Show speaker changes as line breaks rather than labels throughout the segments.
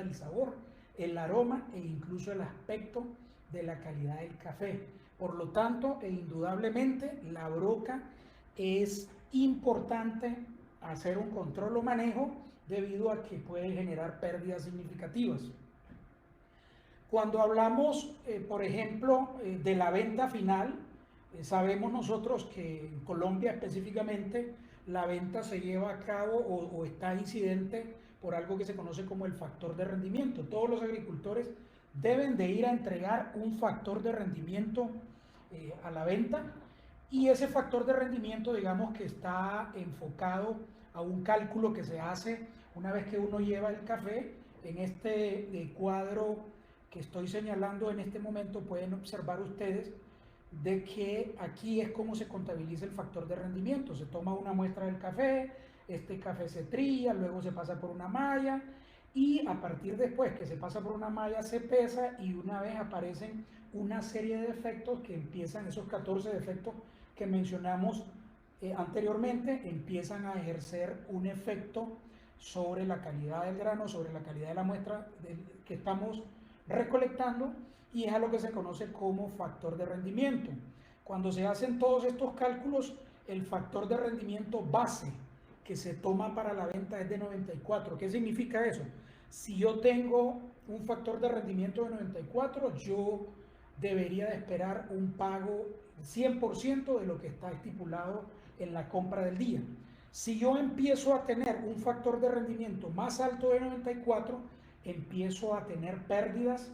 el sabor, el aroma e incluso el aspecto de la calidad del café. Por lo tanto, e indudablemente, la broca es importante hacer un control o manejo debido a que puede generar pérdidas significativas. Cuando hablamos, por ejemplo, de la venta final, sabemos nosotros que en Colombia específicamente la venta se lleva a cabo o está incidente por algo que se conoce como el factor de rendimiento. Todos los agricultores deben de ir a entregar un factor de rendimiento a la venta, y ese factor de rendimiento, digamos que está enfocado a un cálculo que se hace una vez que uno lleva el café. En este cuadro que estoy señalando en este momento pueden observar ustedes de que aquí es como se contabiliza el factor de rendimiento. Se toma una muestra del café, este café se trilla, luego se pasa por una malla, y a partir después que se pasa por una malla se pesa, y una vez aparecen una serie de defectos que empiezan, esos 14 defectos que mencionamos anteriormente, empiezan a ejercer un efecto sobre la calidad del grano, sobre la calidad de la muestra que estamos recolectando, y es a lo que se conoce como factor de rendimiento. Cuando se hacen todos estos cálculos, el factor de rendimiento base que se toma para la venta es de 94. ¿Qué significa eso? Si yo tengo un factor de rendimiento de 94, yo debería de esperar un pago 100% de lo que está estipulado en la compra del día. Si yo empiezo a tener un factor de rendimiento más alto de 94, empiezo a tener pérdidas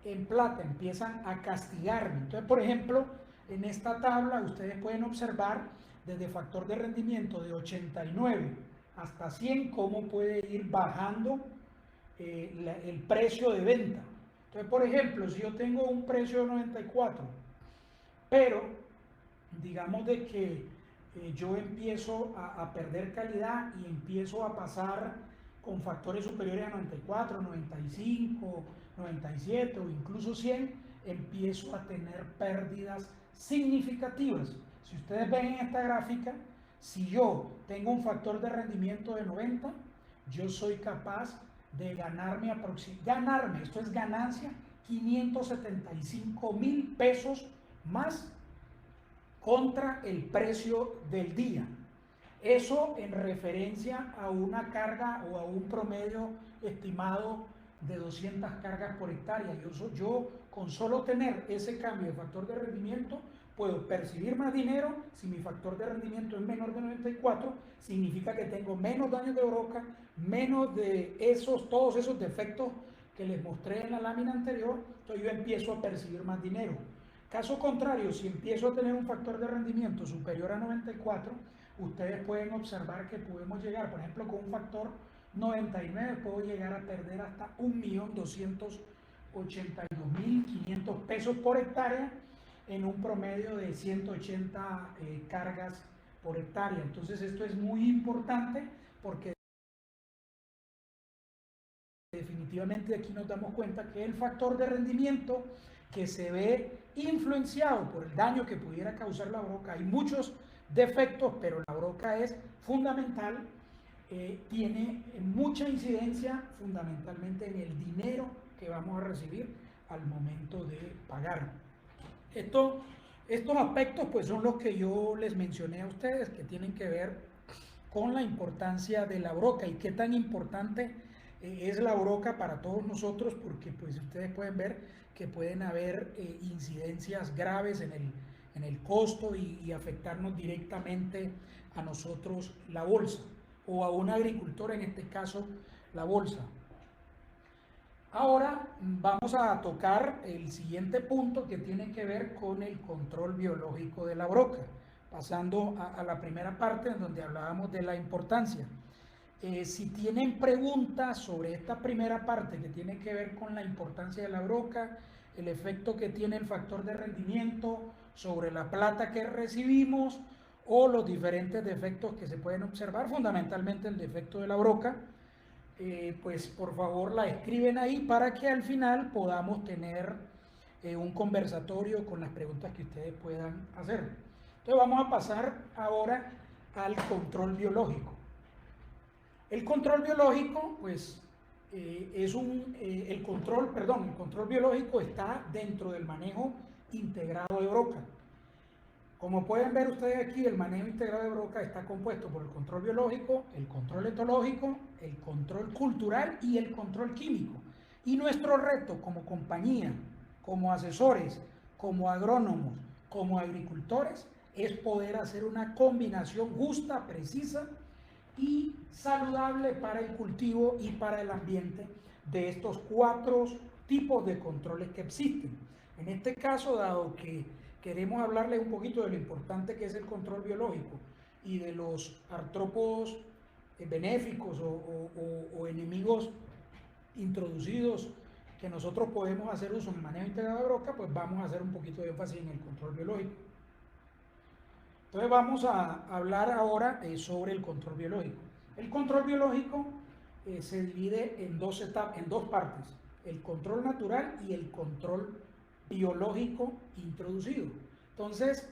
en plata, empiezan a castigarme. Entonces, por ejemplo, en esta tabla ustedes pueden observar desde factor de rendimiento de 89 hasta 100 cómo puede ir bajando el precio de venta. Entonces, por ejemplo, si yo tengo un precio de 94, pero digamos de que yo empiezo a perder calidad y empiezo a pasar con factores superiores a 94, 95, 97 o incluso 100, empiezo a tener pérdidas significativas. Si ustedes ven en esta gráfica, si yo tengo un factor de rendimiento de 90, yo soy capaz de ganarme, esto es ganancia, 575,000 pesos más contra el precio del día. Eso en referencia a una carga o a un promedio estimado de 200 cargas por hectárea. Yo con solo tener ese cambio de factor de rendimiento puedo percibir más dinero. Si mi factor de rendimiento es menor de 94, significa que tengo menos daños de broca, menos de todos esos defectos que les mostré en la lámina anterior. Entonces yo empiezo a percibir más dinero. Caso contrario, si empiezo a tener un factor de rendimiento superior a 94, ustedes pueden observar que podemos llegar, por ejemplo, con un factor 99, puedo llegar a perder hasta 1.282.500 pesos por hectárea en un promedio de 180 cargas por hectárea. Entonces esto es muy importante porque definitivamente aquí nos damos cuenta que el factor de rendimiento que se ve influenciado por el daño que pudiera causar la broca, hay muchos defectos, pero la broca es fundamental, tiene mucha incidencia fundamentalmente en el dinero que vamos a recibir al momento de pagar. Estos aspectos pues son los que yo les mencioné a ustedes, que tienen que ver con la importancia de la broca y qué tan importante es la broca para todos nosotros, porque pues ustedes pueden ver que pueden haber incidencias graves en el costo y afectarnos directamente a nosotros la bolsa, o a un agricultor, en este caso la bolsa. Ahora vamos a tocar el siguiente punto que tiene que ver con el control biológico de la broca, pasando a la primera parte en donde hablábamos de la importancia. Si tienen preguntas sobre esta primera parte que tiene que ver con la importancia de la broca, el efecto que tiene el factor de rendimiento sobre la plata que recibimos o los diferentes defectos que se pueden observar, fundamentalmente el defecto de la broca, pues por favor la escriben ahí para que al final podamos tener un conversatorio con las preguntas que ustedes puedan hacer. Entonces vamos a pasar ahora al control biológico. El control biológico, pues el control biológico está dentro del manejo integrado de broca. Como pueden ver ustedes aquí, el manejo integrado de broca está compuesto por el control biológico, el control etológico, el control cultural y el control químico. Y nuestro reto como compañía, como asesores, como agrónomos, como agricultores, es poder hacer una combinación justa, precisa y saludable para el cultivo y para el ambiente de estos 4 tipos de controles que existen. En este caso, dado que queremos hablarles un poquito de lo importante que es el control biológico y de los artrópodos benéficos o enemigos introducidos que nosotros podemos hacer uso en el manejo integrado de broca, pues vamos a hacer un poquito de énfasis en el control biológico. Entonces vamos a hablar ahora sobre el control biológico. El control biológico se divide en dos partes, el control natural y el control biológico introducido. Entonces,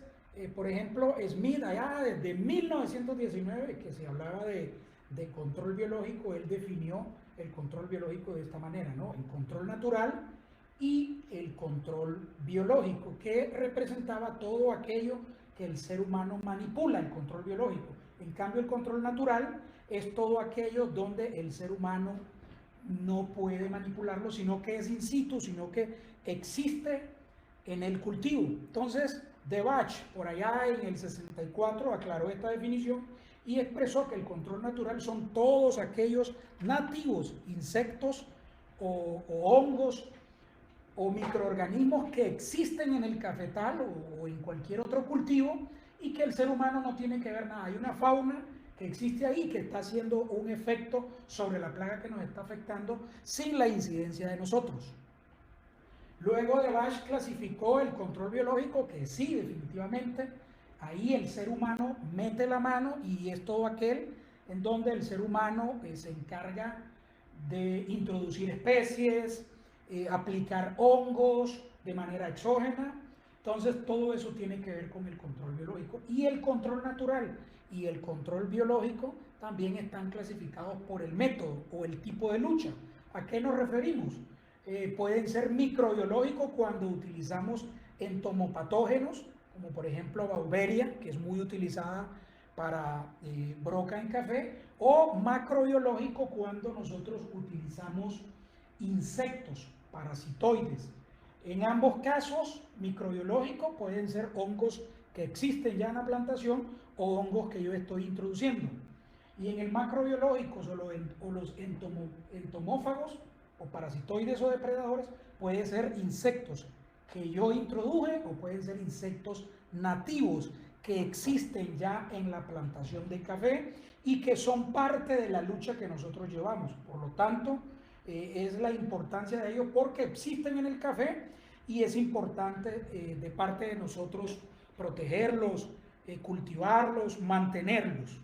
por ejemplo, Smith, allá desde 1919, que se hablaba de control biológico, él definió el control biológico de esta manera, ¿no? El control natural y el control biológico, que representaba todo aquello que el ser humano manipula, el control biológico. En cambio, el control natural es todo aquello donde el ser humano no puede manipularlo, sino que es in situ, sino que existe en el cultivo. Entonces, de Bach, por allá en el 64, aclaró esta definición y expresó que el control natural son todos aquellos nativos, insectos o hongos o microorganismos que existen en el cafetal o en cualquier otro cultivo y que el ser humano no tiene que ver nada. Hay una fauna que existe ahí que está haciendo un efecto sobre la plaga que nos está afectando sin la incidencia de nosotros. Luego de Bach clasificó el control biológico, que sí, definitivamente, ahí el ser humano mete la mano y es todo aquel en donde el ser humano se encarga de introducir especies, aplicar hongos de manera exógena. Entonces todo eso tiene que ver con el control biológico. Y el control natural y el control biológico también están clasificados por el método o el tipo de lucha. ¿A qué nos referimos? Pueden ser microbiológicos cuando utilizamos entomopatógenos, como por ejemplo Beauveria, que es muy utilizada para broca en café, o macrobiológico cuando nosotros utilizamos insectos, parasitoides. En ambos casos, microbiológicos pueden ser hongos que existen ya en la plantación o hongos que yo estoy introduciendo. Y en el macrobiológico o los entomófagos o parasitoides o depredadores pueden ser insectos que yo introduje o pueden ser insectos nativos que existen ya en la plantación de café y que son parte de la lucha que nosotros llevamos. Por lo tanto, es la importancia de ellos porque existen en el café y es importante de parte de nosotros protegerlos, cultivarlos, mantenerlos.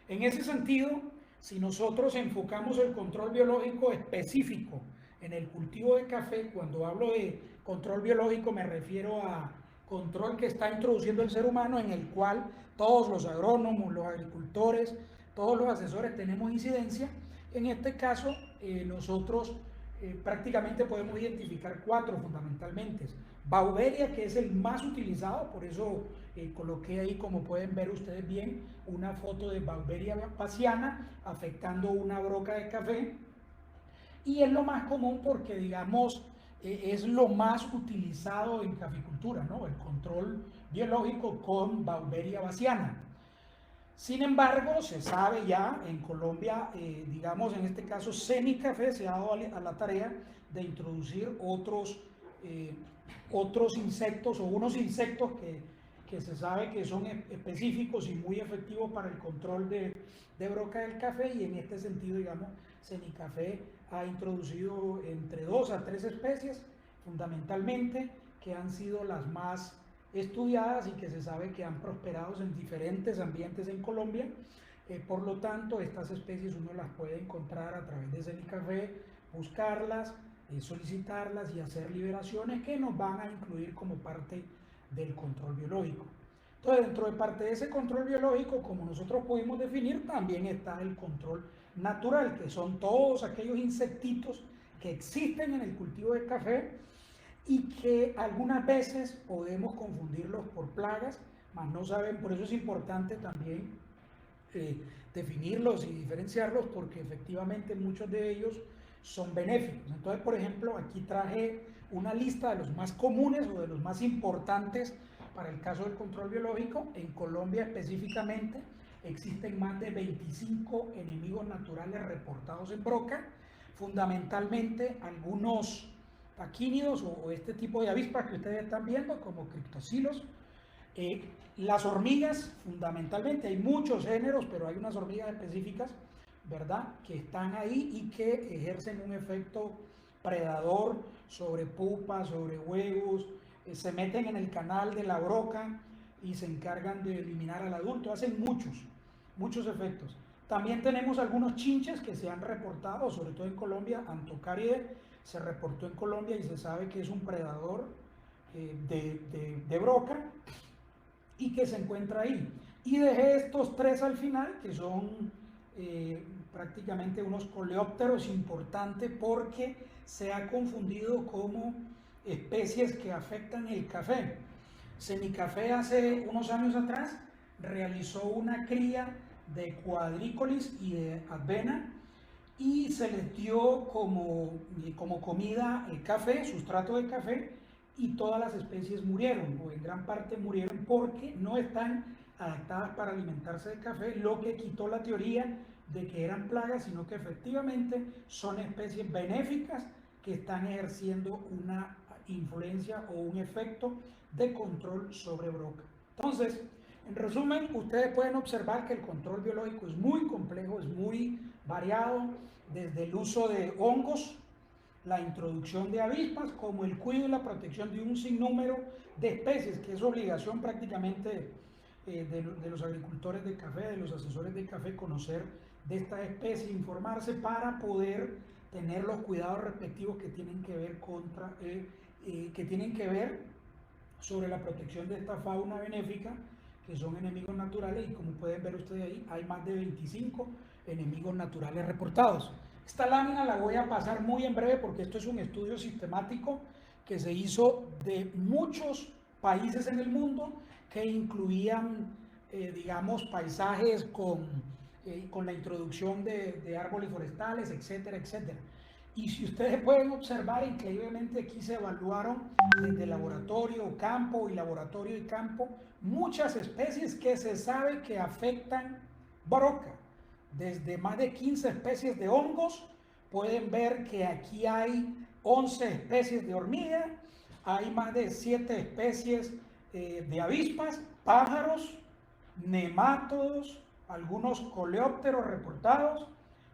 En ese sentido, si nosotros enfocamos el control biológico específico en el cultivo de café, cuando hablo de control biológico me refiero a control que está introduciendo el ser humano, en el cual todos los agrónomos, los agricultores, todos los asesores tenemos incidencia. En este caso, nosotros prácticamente podemos identificar 4 fundamentalmente. Beauveria, que es el más utilizado, por eso coloqué ahí, como pueden ver ustedes bien, una foto de Beauveria bassiana afectando una broca de café. Y es lo más común porque, digamos, es lo más utilizado en caficultura, ¿no? El control biológico con Beauveria bassiana. Sin embargo, se sabe ya en Colombia, digamos en este caso Semicafé se ha dado a la tarea de introducir otros insectos o unos insectos que se sabe que son específicos y muy efectivos para el control de broca del café, y en este sentido, digamos, Semicafé ha introducido entre 2 a 3 especies fundamentalmente que han sido las más estudiadas y que se sabe que han prosperado en diferentes ambientes en Colombia. Por lo tanto, estas especies uno las puede encontrar a través de Semicafé, buscarlas, solicitarlas y hacer liberaciones que nos van a incluir como parte del control biológico. Entonces, dentro de parte de ese control biológico, como nosotros pudimos definir, también está el control natural, que son todos aquellos insectitos que existen en el cultivo de café y que algunas veces podemos confundirlos por plagas, mas no saben. Por eso es importante también definirlos y diferenciarlos, porque efectivamente muchos de ellos son benéficos. Entonces, por ejemplo, aquí traje una lista de los más comunes o de los más importantes para el caso del control biológico. En Colombia específicamente existen más de 25 enemigos naturales reportados en broca, fundamentalmente algunos taquínidos o este tipo de avispas que ustedes están viendo, como criptocilos. Las hormigas, fundamentalmente, hay muchos géneros, pero hay unas hormigas específicas, ¿verdad?, que están ahí y que ejercen un efecto predador sobre pupas, sobre huevos, se meten en el canal de la broca y se encargan de eliminar al adulto, hacen muchos efectos. También tenemos algunos chinches que se han reportado, sobre todo en Colombia. Anthocaride se reportó en Colombia y se sabe que es un predador de broca y que se encuentra ahí. Y dejé estos tres al final, que son prácticamente unos coleópteros importantes, porque se ha confundido como especies que afectan el café. Semicafé hace unos años atrás realizó una cría de cuadrícolis y de avena y se les dio como comida el café, sustrato de café, y todas las especies murieron, o en gran parte murieron, porque no están adaptadas para alimentarse de café, lo que quitó la teoría de que eran plagas, sino que efectivamente son especies benéficas que están ejerciendo una influencia o un efecto de control sobre broca. Entonces, en resumen, ustedes pueden observar que el control biológico es muy complejo, es muy variado, desde el uso de hongos, la introducción de avispas, como el cuidado y la protección de un sinnúmero de especies, que es obligación prácticamente de los agricultores de café, de los asesores de café, conocer de estas especies, informarse para poder tener los cuidados respectivos que tienen que ver sobre la protección de esta fauna benéfica, que son enemigos naturales, y como pueden ver ustedes ahí, hay más de 25 enemigos naturales reportados. Esta lámina la voy a pasar muy en breve porque esto es un estudio sistemático que se hizo de muchos países en el mundo, que incluían, digamos, paisajes con la introducción de árboles forestales, etcétera, etcétera. Y si ustedes pueden observar, increíblemente aquí se evaluaron desde laboratorio, campo y laboratorio y campo muchas especies que se sabe que afectan broca, desde más de 15 especies de hongos. Pueden ver que aquí hay 11 especies de hormiga, hay más de 7 especies de avispas, pájaros, nemátodos, algunos coleópteros reportados,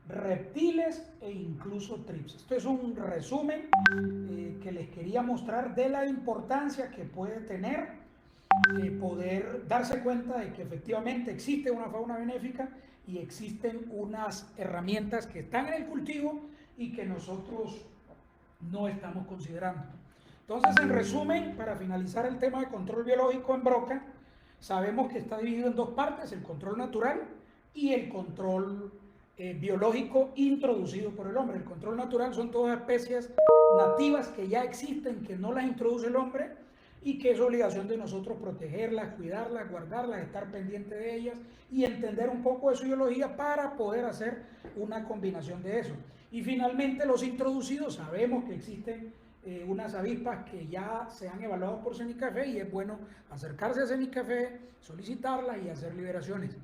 reptiles e incluso trips. Esto es un resumen que les quería mostrar de la importancia que puede tener poder darse cuenta de que efectivamente existe una fauna benéfica y existen unas herramientas que están en el cultivo y que nosotros no estamos considerando. Entonces, en resumen, para finalizar el tema de control biológico en broca, sabemos que está dividido en dos partes: el control natural y el control biológico introducido por el hombre. El control natural son todas especies nativas que ya existen, que no las introduce el hombre, y que es obligación de nosotros protegerlas, cuidarlas, guardarlas, estar pendiente de ellas y entender un poco de su biología para poder hacer una combinación de eso. Y finalmente, los introducidos, sabemos que existen unas avispas que ya se han evaluado por Semicafé, y es bueno acercarse a Semicafé, solicitarlas y hacer liberaciones.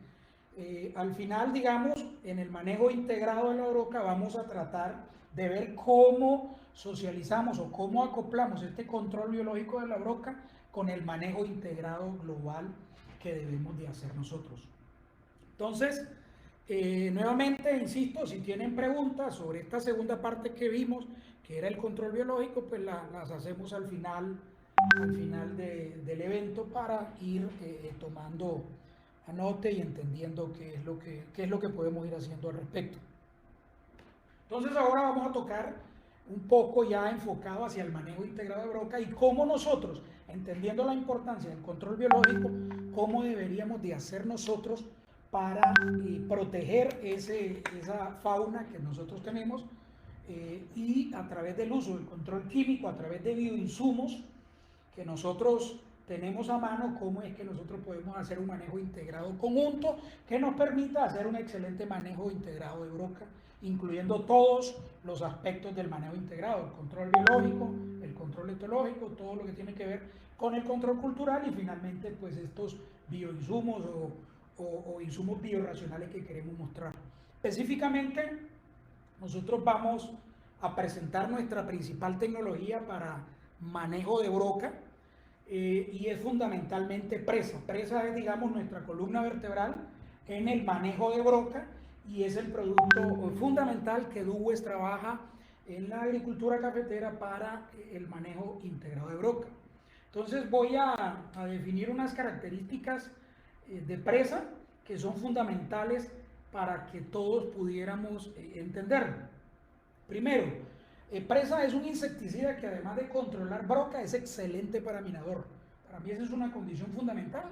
Al final, digamos, en el manejo integrado de la broca vamos a tratar de ver cómo socializamos o cómo acoplamos este control biológico de la broca con el manejo integrado global que debemos de hacer nosotros. Entonces, nuevamente, insisto, si tienen preguntas sobre esta segunda parte que vimos, que era el control biológico, pues las hacemos al final del evento, para ir tomando anote y entendiendo qué es lo que podemos ir haciendo al respecto. Entonces, ahora vamos a tocar un poco ya enfocado hacia el manejo integrado de broca y cómo nosotros, entendiendo la importancia del control biológico, cómo deberíamos de hacer nosotros para proteger esa fauna que nosotros tenemos y a través del uso del control químico, a través de bioinsumos que nosotros tenemos a mano, cómo es que nosotros podemos hacer un manejo integrado conjunto que nos permita hacer un excelente manejo integrado de broca, incluyendo todos los aspectos del manejo integrado, el control biológico, el control etológico, todo lo que tiene que ver con el control cultural y finalmente pues estos bioinsumos o insumos biorracionales que queremos mostrar. Específicamente, nosotros vamos a presentar nuestra principal tecnología para manejo de broca y es fundamentalmente presa. Presa es, digamos, nuestra columna vertebral en el manejo de broca y es el producto fundamental que Duwes trabaja en la agricultura cafetera para el manejo integrado de broca. Entonces voy a definir unas características de presa que son fundamentales para que todos pudiéramos entenderlo. Primero, presa es un insecticida que además de controlar broca es excelente para minador. Para mí esa es una condición fundamental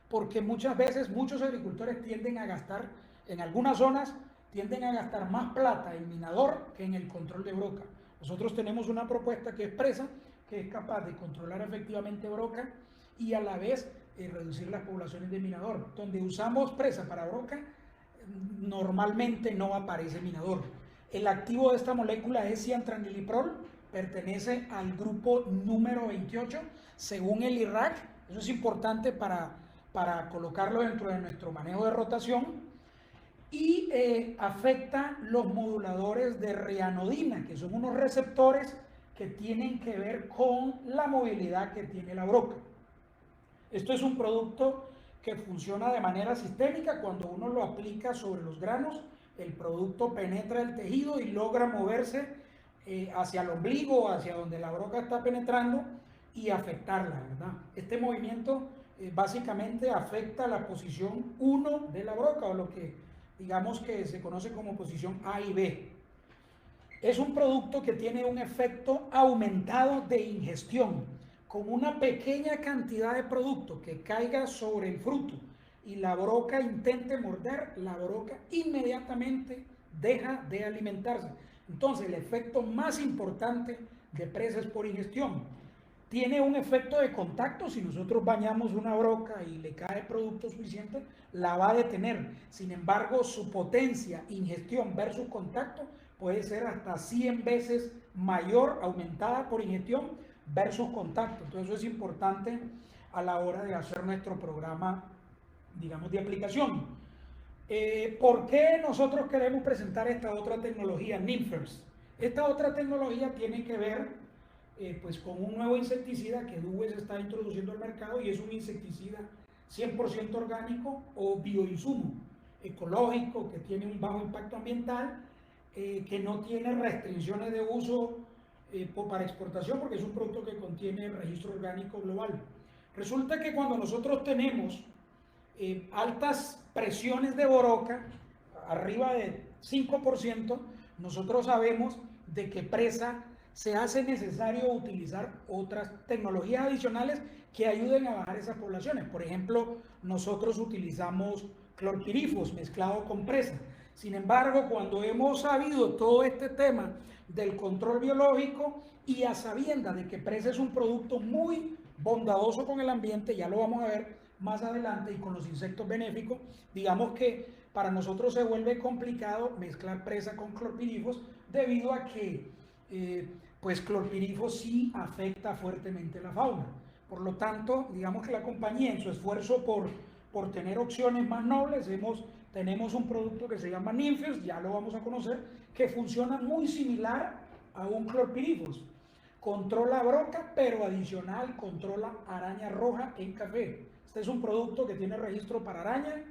porque muchas veces muchos agricultores tienden a gastar, en algunas zonas, tienden a gastar más plata en minador que en el control de broca. Nosotros tenemos una propuesta que es presa, que es capaz de controlar efectivamente broca y a la vez reducir las poblaciones de minador. Donde usamos presa para broca, normalmente no aparece minador. El activo de esta molécula es ciantraniliprol, pertenece al grupo número 28, según el IRAC. Eso es importante para colocarlo dentro de nuestro manejo de rotación. Y afecta los moduladores de rianodina, que son unos receptores que tienen que ver con la movilidad que tiene la broca. Esto es un producto que funciona de manera sistémica. Cuando uno lo aplica sobre los granos, el producto penetra el tejido y logra moverse hacia el ombligo, hacia donde la broca está penetrando y afectarla, ¿verdad? Este movimiento básicamente afecta la posición 1 de la broca, o lo que digamos que se conoce como posición A y B. Es un producto que tiene un efecto aumentado de ingestión. Con una pequeña cantidad de producto que caiga sobre el fruto y la broca intente morder, la broca inmediatamente deja de alimentarse. Entonces, el efecto más importante de presa es por ingestión. Tiene un efecto de contacto. Si nosotros bañamos una broca y le cae producto suficiente, la va a detener. Sin embargo, su potencia, ingestión versus contacto, puede ser hasta 100 veces mayor, aumentada por ingestión versus contacto. Entonces, eso es importante a la hora de hacer nuestro programa, digamos, de aplicación. ¿Por qué nosotros queremos presentar esta otra tecnología, Nymphers? Esta otra tecnología tiene que ver pues con un nuevo insecticida que Duwes está introduciendo al mercado y es un insecticida 100% orgánico o bioinsumo ecológico que tiene un bajo impacto ambiental, que no tiene restricciones de uso para exportación porque es un producto que contiene el registro orgánico global. Resulta que cuando nosotros tenemos altas presiones de broca, arriba de 5%, nosotros sabemos de que presa se hace necesario utilizar otras tecnologías adicionales que ayuden a bajar esas poblaciones. Por ejemplo, nosotros utilizamos clorpirifos mezclado con presa. Sin embargo, cuando hemos sabido todo este tema del control biológico y a sabiendas de que presa es un producto muy bondadoso con el ambiente, ya lo vamos a ver más adelante, y con los insectos benéficos, digamos que para nosotros se vuelve complicado mezclar presa con clorpirifos debido a que pues clorpirifos sí afecta fuertemente la fauna. Por lo tanto, digamos que la compañía en su esfuerzo por tener opciones más nobles, tenemos un producto que se llama Nymphers, ya lo vamos a conocer, que funciona muy similar a un clorpirifos. Controla broca, pero adicional controla araña roja en café. Este es un producto que tiene registro para araña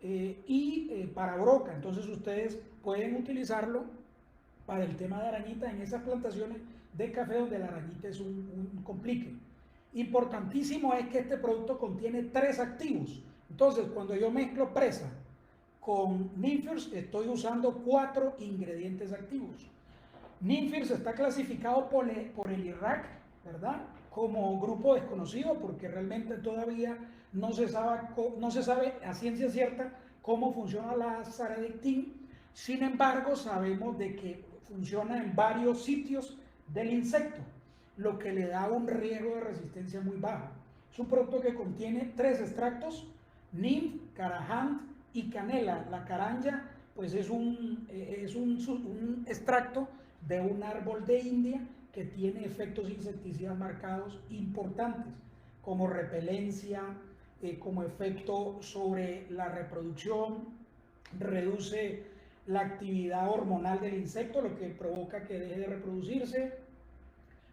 y para broca, entonces ustedes pueden utilizarlo para el tema de arañita en esas plantaciones de café donde la arañita es un complique. Importantísimo es que este producto contiene 3 activos. Entonces, cuando yo mezclo presa con Nymphers, estoy usando 4 ingredientes activos. Nymphers está clasificado por el IRAC, ¿verdad?, como grupo desconocido, porque realmente todavía no se sabe a ciencia cierta cómo funciona la azadirachtin. Sin embargo, sabemos de que funciona en varios sitios del insecto, lo que le da un riesgo de resistencia muy bajo. Es un producto que contiene 3 extractos: neem, carajant y canela. La caranja pues es un extracto de un árbol de India que tiene efectos insecticidas marcados importantes, como repelencia, como efecto sobre la reproducción, reduce la actividad hormonal del insecto, lo que provoca que deje de reproducirse.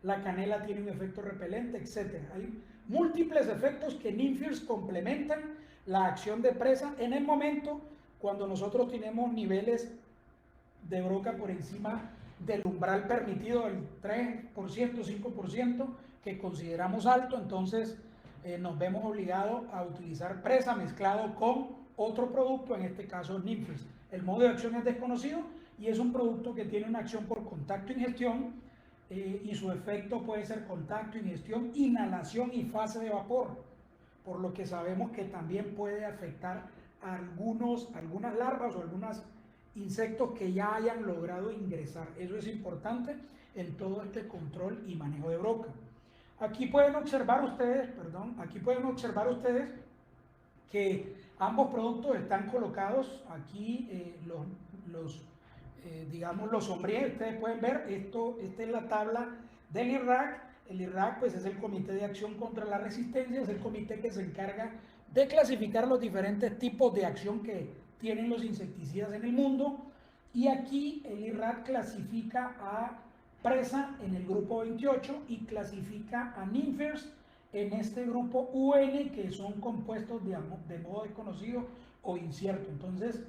La canela tiene un efecto repelente, etc. Hay múltiples efectos que Neem complementan la acción de presa en el momento cuando nosotros tenemos niveles de broca por encima del umbral permitido, del 3%, 5%, que consideramos alto. Entonces nos vemos obligados a utilizar presa mezclado con otro producto, en este caso Neem. El modo de acción es desconocido y es un producto que tiene una acción por contacto, ingestión, y su efecto puede ser contacto, ingestión, inhalación y fase de vapor, por lo que sabemos que también puede afectar a algunas larvas o algunos insectos que ya hayan logrado ingresar. Eso es importante en todo este control y manejo de broca. Aquí pueden observar ustedes, que ambos productos están colocados aquí, digamos los sombríos. Ustedes pueden ver esta es la tabla del IRAC. El IRAC pues es el Comité de Acción contra la Resistencia, es el comité que se encarga de clasificar los diferentes tipos de acción que tienen los insecticidas en el mundo, y aquí el IRAC clasifica a presa en el grupo 28 y clasifica a NIMFERS en este grupo UN, que son compuestos de modo desconocido o incierto. Entonces,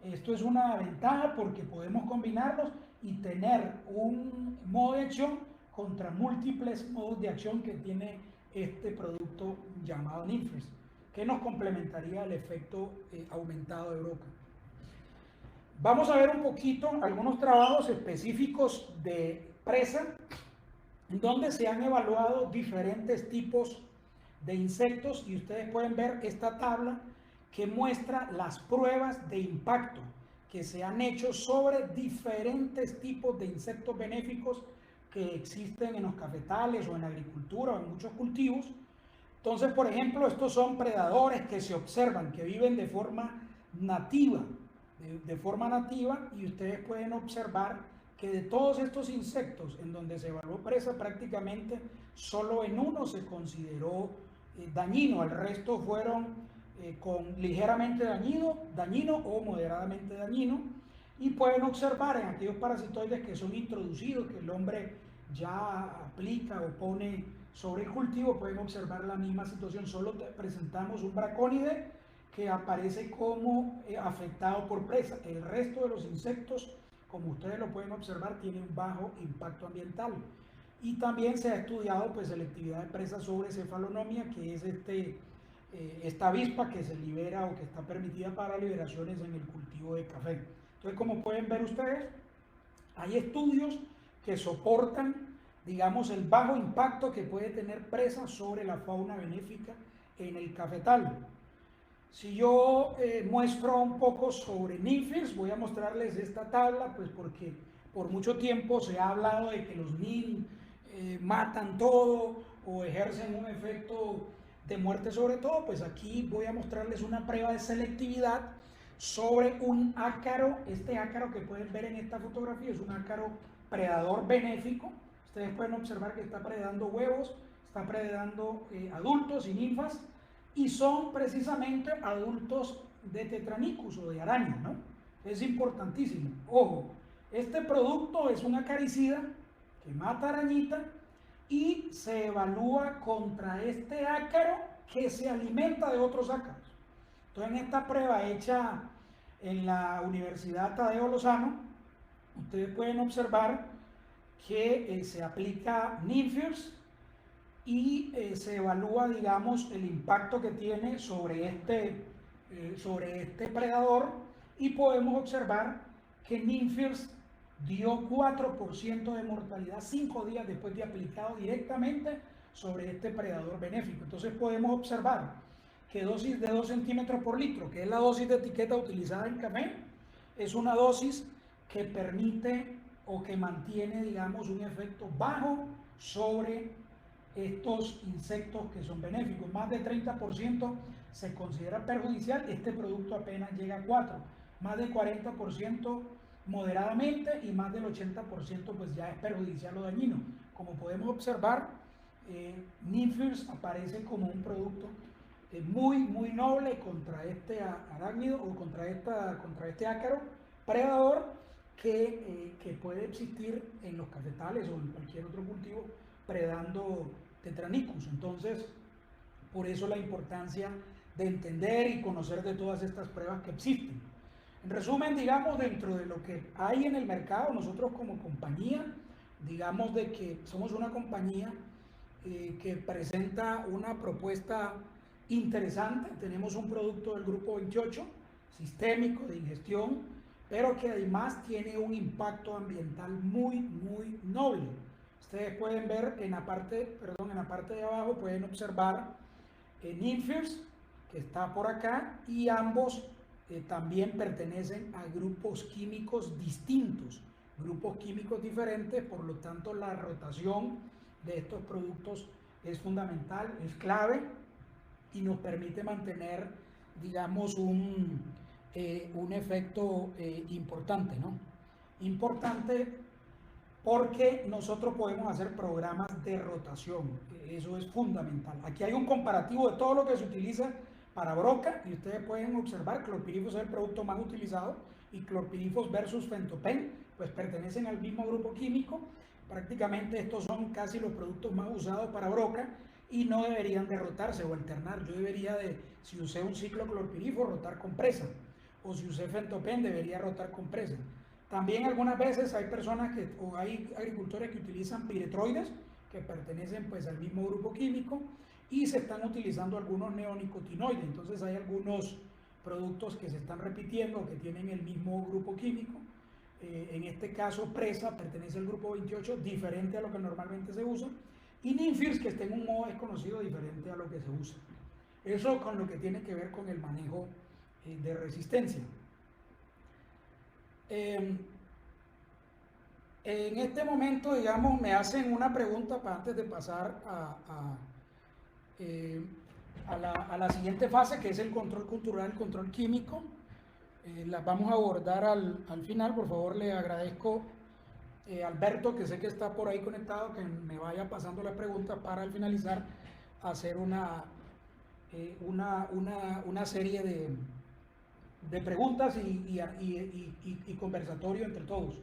esto es una ventaja porque podemos combinarlos y tener un modo de acción contra múltiples modos de acción que tiene este producto llamado NIMFERS, que nos complementaría el efecto aumentado de broca. Vamos a ver un poquito algunos trabajos específicos de presa, donde se han evaluado diferentes tipos de insectos, y ustedes pueden ver esta tabla que muestra las pruebas de impacto que se han hecho sobre diferentes tipos de insectos benéficos que existen en los cafetales o en la agricultura o en muchos cultivos. Entonces, por ejemplo, estos son predadores que se observan, que viven de forma nativa, y ustedes pueden observar que de todos estos insectos en donde se evaluó presa, prácticamente solo en uno se consideró dañino. El resto fueron con ligeramente dañino o moderadamente dañino. Y pueden observar en aquellos parasitoides que son introducidos, que el hombre ya aplica o pone sobre el cultivo, pueden observar la misma situación. Solo presentamos un bracónide que aparece como afectado por presa. El resto de los insectos, como ustedes lo pueden observar, tiene un bajo impacto ambiental. Y también se ha estudiado pues selectividad de presa sobre cefalonomia, que es esta avispa que se libera o que está permitida para liberaciones en el cultivo de café. Entonces, como pueden ver ustedes, hay estudios que soportan, digamos, el bajo impacto que puede tener presa sobre la fauna benéfica en el cafetal. Si yo muestro un poco sobre NIMFERS, voy a mostrarles esta tabla, pues porque por mucho tiempo se ha hablado de que los NIM matan todo o ejercen un efecto de muerte sobre todo. Pues aquí voy a mostrarles una prueba de selectividad sobre un ácaro. Este ácaro que pueden ver en esta fotografía es un ácaro predador benéfico. Ustedes pueden observar que está predando huevos, está predando adultos y ninfas, y son precisamente adultos de Tetranicus o de araña, ¿no? Es importantísimo. Ojo, este producto es un acaricida que mata arañita y se evalúa contra este ácaro que se alimenta de otros ácaros. Entonces, en esta prueba hecha en la Universidad Tadeo Lozano, ustedes pueden observar que se aplica NIMFERS y se evalúa, digamos, el impacto que tiene sobre este predador, y podemos observar que NIMFERS dio 4% de mortalidad 5 días después de aplicado directamente sobre este predador benéfico. Entonces podemos observar que dosis de 2 centímetros por litro, que es la dosis de etiqueta utilizada en café, es una dosis que permite o que mantiene, digamos, un efecto bajo sobre estos insectos que son benéficos. Más del 30% se considera perjudicial, este producto apenas llega a 4%, más del 40% moderadamente y más del 80% pues ya es perjudicial o dañino. Como podemos observar, Ninfears aparece como un producto muy noble contra este arácnido o contra este ácaro predador que puede existir en los cafetales o en cualquier otro cultivo predando Tetranicus. Entonces, por eso la importancia de entender y conocer de todas estas pruebas que existen. En resumen, digamos, dentro de lo que hay en el mercado, nosotros como compañía, digamos de que somos una compañía que presenta una propuesta interesante. Tenemos un producto del grupo 28, sistémico, de ingestión, pero que además tiene un impacto ambiental muy noble. Ustedes pueden ver en la parte de abajo, pueden observar Ninfears, que está por acá, y ambos también pertenecen a grupos químicos distintos, grupos químicos diferentes, por lo tanto la rotación de estos productos es fundamental, es clave y nos permite mantener, digamos, un efecto importante, ¿no? Importante porque nosotros podemos hacer programas de rotación, eso es fundamental. Aquí hay un comparativo de todo lo que se utiliza para broca y ustedes pueden observar, clorpirifos es el producto más utilizado y clorpirifos versus fentopen, pues pertenecen al mismo grupo químico. Prácticamente estos son casi los productos más usados para broca y no deberían de rotarse o alternar. Yo debería de, si usé un ciclo clorpirifo, rotar con presa, o si usé fentopen, debería rotar con presa. También algunas veces hay personas o hay agricultores que utilizan piretroides, que pertenecen pues al mismo grupo químico, y se están utilizando algunos neonicotinoides. Entonces hay algunos productos que se están repitiendo, que tienen el mismo grupo químico. En este caso, presa pertenece al grupo 28, diferente a lo que normalmente se usa, y Ninfears, que está en un modo desconocido, diferente a lo que se usa. Eso con lo que tiene que ver con el manejo de resistencia. En este momento, digamos, me hacen una pregunta antes de pasar a la siguiente fase, que es el control cultural, el control químico. Las vamos a abordar al final. Por favor, le agradezco a Alberto, que sé que está por ahí conectado, que me vaya pasando la pregunta para al finalizar hacer una serie de preguntas y conversatorio entre todos.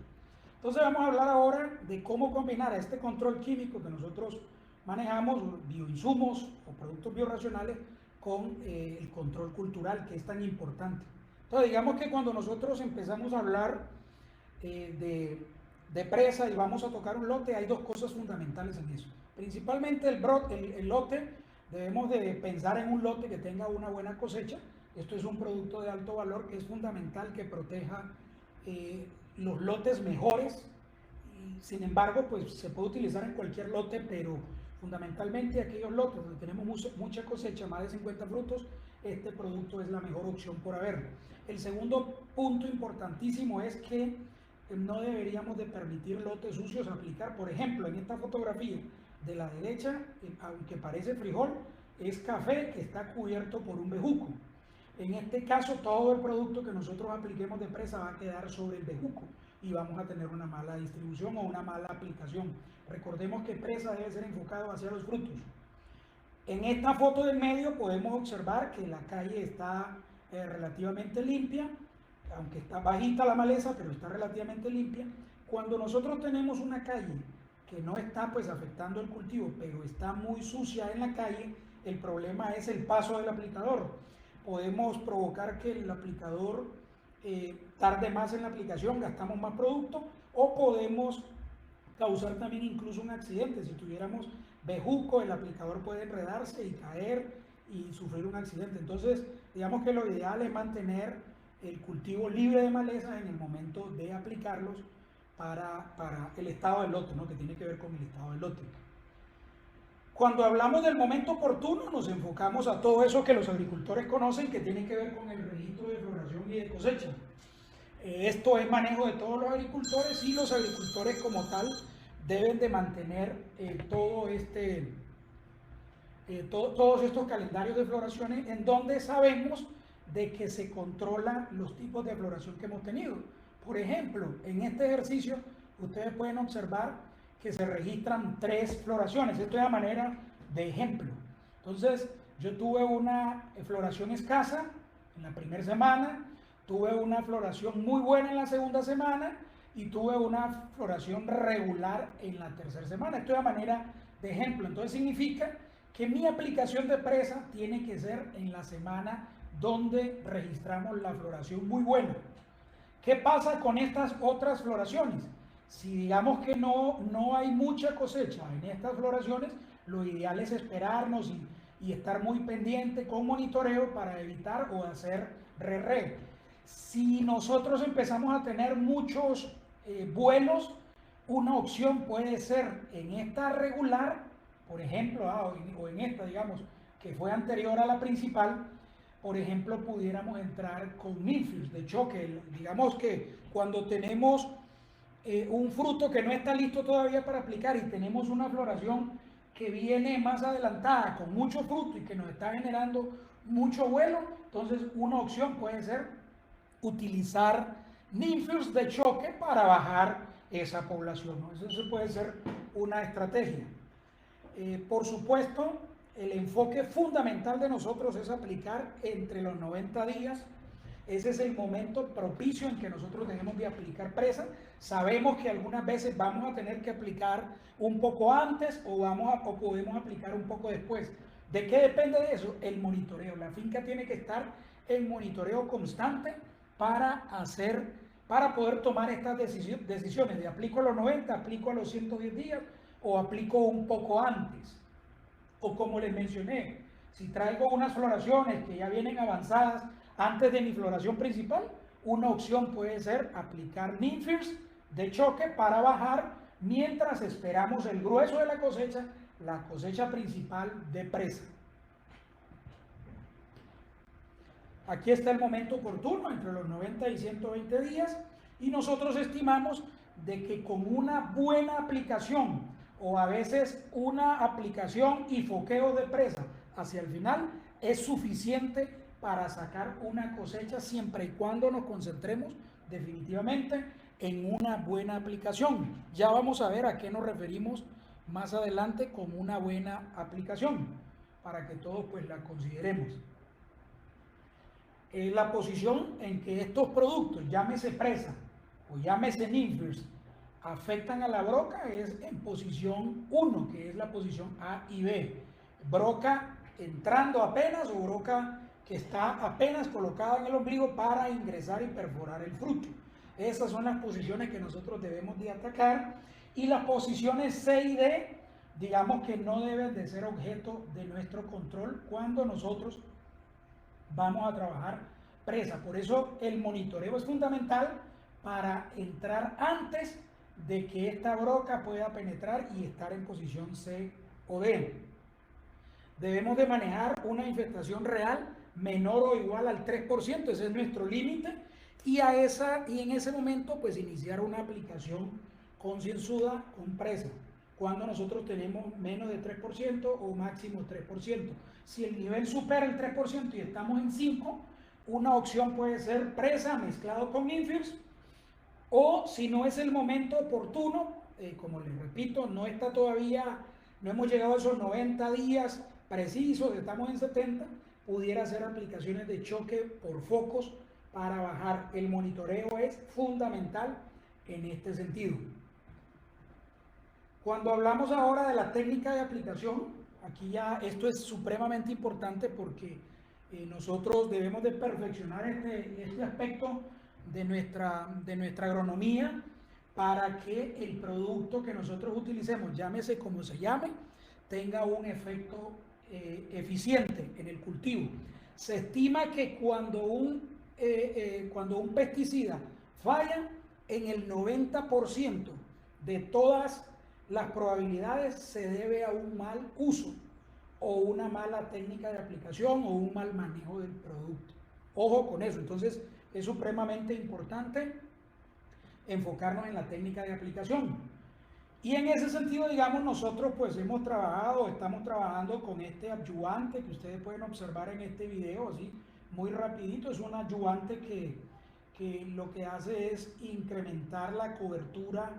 Entonces vamos a hablar ahora de cómo combinar a este control químico que nosotros manejamos, bioinsumos o productos biorracionales, con el control cultural, que es tan importante. Entonces digamos que cuando nosotros empezamos a hablar de presa y vamos a tocar un lote, hay dos cosas fundamentales en eso. Principalmente el lote, debemos de pensar en un lote que tenga una buena cosecha. Esto es un producto de alto valor que es fundamental que proteja los lotes mejores. Y, sin embargo, pues se puede utilizar en cualquier lote, pero fundamentalmente aquellos lotes donde tenemos mucha cosecha, más de 50 frutos, este producto es la mejor opción por haber. El segundo punto importantísimo es que no deberíamos de permitir lotes sucios aplicar. Por ejemplo, en esta fotografía de la derecha, aunque parece frijol, es café que está cubierto por un bejuco. En este caso, todo el producto que nosotros apliquemos de presa va a quedar sobre el bejuco y vamos a tener una mala distribución o una mala aplicación. Recordemos que presa debe ser enfocado hacia los frutos. En esta foto del medio podemos observar que la calle está relativamente limpia, aunque está bajita la maleza, pero está relativamente limpia. Cuando nosotros tenemos una calle que no está pues afectando el cultivo, pero está muy sucia en la calle, el problema es el paso del aplicador. Podemos provocar que el aplicador tarde más en la aplicación, gastamos más producto, o podemos causar también incluso un accidente. Si tuviéramos bejuco, el aplicador puede enredarse y caer y sufrir un accidente. Entonces, digamos que lo ideal es mantener el cultivo libre de malezas en el momento de aplicarlos para el estado del lote, ¿no? Que tiene que ver con el estado del lote. Cuando hablamos del momento oportuno, nos enfocamos a todo eso que los agricultores conocen, que tiene que ver con el registro de floración y de cosecha. Esto es manejo de todos los agricultores y los agricultores como tal deben de mantener todos estos calendarios de floraciones en donde sabemos de que se controlan los tipos de floración que hemos tenido. Por ejemplo, en este ejercicio ustedes pueden observar que se registran 3 floraciones. Esto es a manera de ejemplo. Entonces, yo tuve una floración escasa en la primera semana, tuve una floración muy buena en la segunda semana y tuve una floración regular en la tercera semana. Esto es a manera de ejemplo. Entonces, significa que mi aplicación de presa tiene que ser en la semana donde registramos la floración muy buena. ¿Qué pasa con estas otras floraciones? Si digamos que no hay mucha cosecha en estas floraciones, lo ideal es esperarnos y estar muy pendiente con monitoreo para evitar o hacer re-re. Si nosotros empezamos a tener muchos vuelos, una opción puede ser en esta regular, por ejemplo, o en esta, digamos, que fue anterior a la principal, por ejemplo, pudiéramos entrar con milfios de choque. Digamos que cuando tenemos un fruto que no está listo todavía para aplicar y tenemos una floración que viene más adelantada con mucho fruto y que nos está generando mucho vuelo, entonces una opción puede ser utilizar milfios de choque para bajar esa población, ¿no? Eso puede ser una estrategia. Por supuesto, el enfoque fundamental de nosotros es aplicar entre los 90 días. Ese es el momento propicio en que nosotros tenemos de aplicar presa. Sabemos que algunas veces vamos a tener que aplicar un poco antes o podemos aplicar un poco después. ¿De qué depende de eso? El monitoreo. La finca tiene que estar en monitoreo constante para poder tomar estas decisiones de aplico a los 90, aplico a los 110 días o aplico un poco antes. O como les mencioné, si traigo unas floraciones que ya vienen avanzadas antes de mi floración principal, una opción puede ser aplicar ninfirs de choque para bajar mientras esperamos el grueso de la cosecha principal de presa. Aquí está el momento oportuno, entre los 90 y 120 días, y nosotros estimamos de que con una buena aplicación o a veces una aplicación y foqueo de presa hacia el final es suficiente para sacar una cosecha siempre y cuando nos concentremos definitivamente en una buena aplicación. Ya vamos a ver a qué nos referimos más adelante con una buena aplicación, para que todos pues la consideremos. La posición en que estos productos, llámese presa o llámese ninfirs, afectan a la broca es en posición 1, que es la posición A y B. Broca entrando apenas o broca que está apenas colocada en el ombligo para ingresar y perforar el fruto. Esas son las posiciones que nosotros debemos de atacar, y las posiciones C y D, digamos que no deben de ser objeto de nuestro control cuando nosotros vamos a trabajar presa. Por eso el monitoreo es fundamental para entrar antes de que esta broca pueda penetrar y estar en posición C o D. Debemos de manejar una infestación real menor o igual al 3%, ese es nuestro límite, y en ese momento pues iniciar una aplicación concienzuda con presa, cuando nosotros tenemos menos de 3% o máximo 3%. Si el nivel supera el 3% y estamos en 5%, una opción puede ser presa mezclado con ninfirs, o si no es el momento oportuno, como les repito, no hemos llegado a esos 90 días precisos, estamos en 70, pudiera hacer aplicaciones de choque por focos para bajar. El monitoreo es fundamental en este sentido. Cuando hablamos ahora de la técnica de aplicación, aquí ya esto es supremamente importante porque nosotros debemos de perfeccionar este aspecto de nuestra agronomía para que el producto que nosotros utilicemos, llámese como se llame, tenga un efecto eficiente en el cultivo. Se estima que cuando un pesticida falla, en el 90% de todas las probabilidades se debe a un mal uso o una mala técnica de aplicación o un mal manejo del producto. Ojo con eso. Entonces es supremamente importante enfocarnos en la técnica de aplicación. Y en ese sentido, digamos, nosotros pues hemos trabajado, estamos trabajando con este adyuvante que ustedes pueden observar en este video, así, muy rapidito. Es un adyuvante que lo que hace es incrementar la cobertura.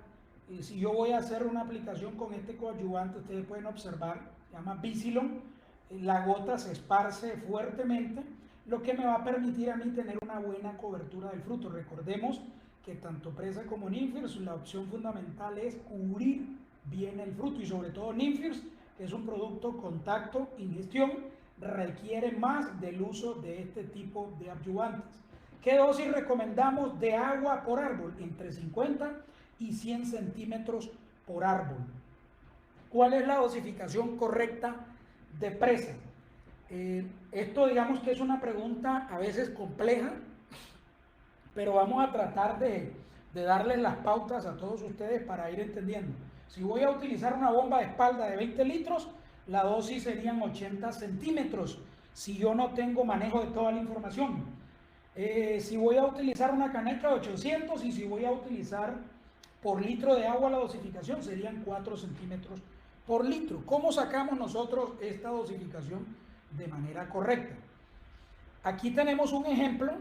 Si yo voy a hacer una aplicación con este coadyuvante, ustedes pueden observar, se llama Vicilon, la gota se esparce fuertemente, lo que me va a permitir a mí tener una buena cobertura del fruto. Recordemos que tanto Presa como Nymfirst, la opción fundamental es cubrir bien el fruto, y sobre todo Nymfirst, que es un producto contacto, ingestión, requiere más del uso de este tipo de adyuvantes. ¿Qué dosis recomendamos de agua por árbol? Entre 50 y 100 centímetros por árbol. ¿Cuál es la dosificación correcta de presa? Esto digamos que es una pregunta a veces compleja, pero vamos a tratar de darles las pautas a todos ustedes para ir entendiendo. Si voy a utilizar una bomba de espalda de 20 litros, la dosis serían 80 centímetros, si yo no tengo manejo de toda la información. Si voy a utilizar una caneca de 800 y si voy a utilizar por litro de agua la dosificación serían 4 centímetros por litro. ¿Cómo sacamos nosotros esta dosificación de manera correcta? Aquí tenemos un ejemplo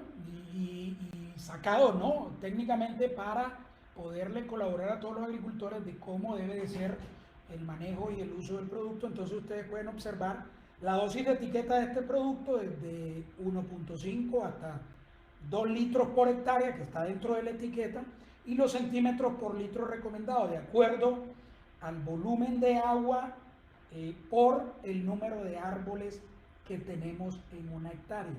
y sacado, ¿no?, técnicamente para poderle colaborar a todos los agricultores de cómo debe de ser el manejo y el uso del producto. Entonces ustedes pueden observar la dosis de etiqueta de este producto desde 1.5 hasta 2 litros por hectárea, que está dentro de la etiqueta, y los centímetros por litro recomendados de acuerdo al volumen de agua por el número de árboles que tenemos en una hectárea.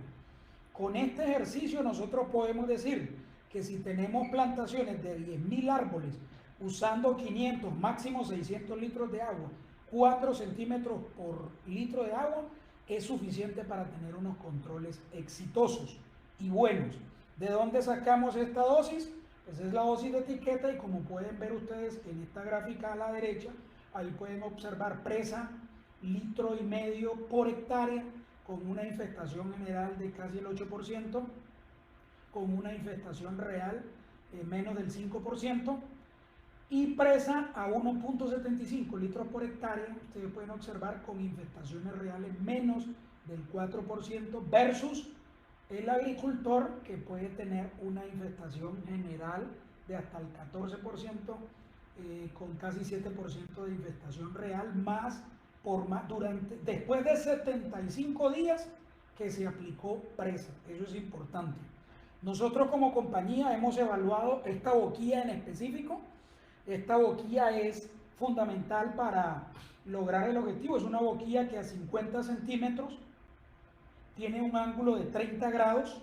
Con este ejercicio nosotros podemos decir que si tenemos plantaciones de 10.000 árboles usando 500, máximo 600 litros de agua, 4 centímetros por litro de agua, es suficiente para tener unos controles exitosos y buenos. ¿De dónde sacamos esta dosis? Pues es la dosis de etiqueta, y como pueden ver ustedes en esta gráfica a la derecha, ahí pueden observar presa, 1,5 litros por hectárea, con una infestación general de casi el 8%, con una infestación real menos del 5%, y presa a 1.75 litros por hectárea, ustedes pueden observar con infestaciones reales menos del 4%, versus el agricultor que puede tener una infestación general de hasta el 14%, con casi 7% de infestación real, después de 75 días que se aplicó presa. Eso es importante. Nosotros como compañía hemos evaluado esta boquilla en específico. Esta boquilla es fundamental para lograr el objetivo. Es una boquilla que a 50 centímetros tiene un ángulo de 30 grados,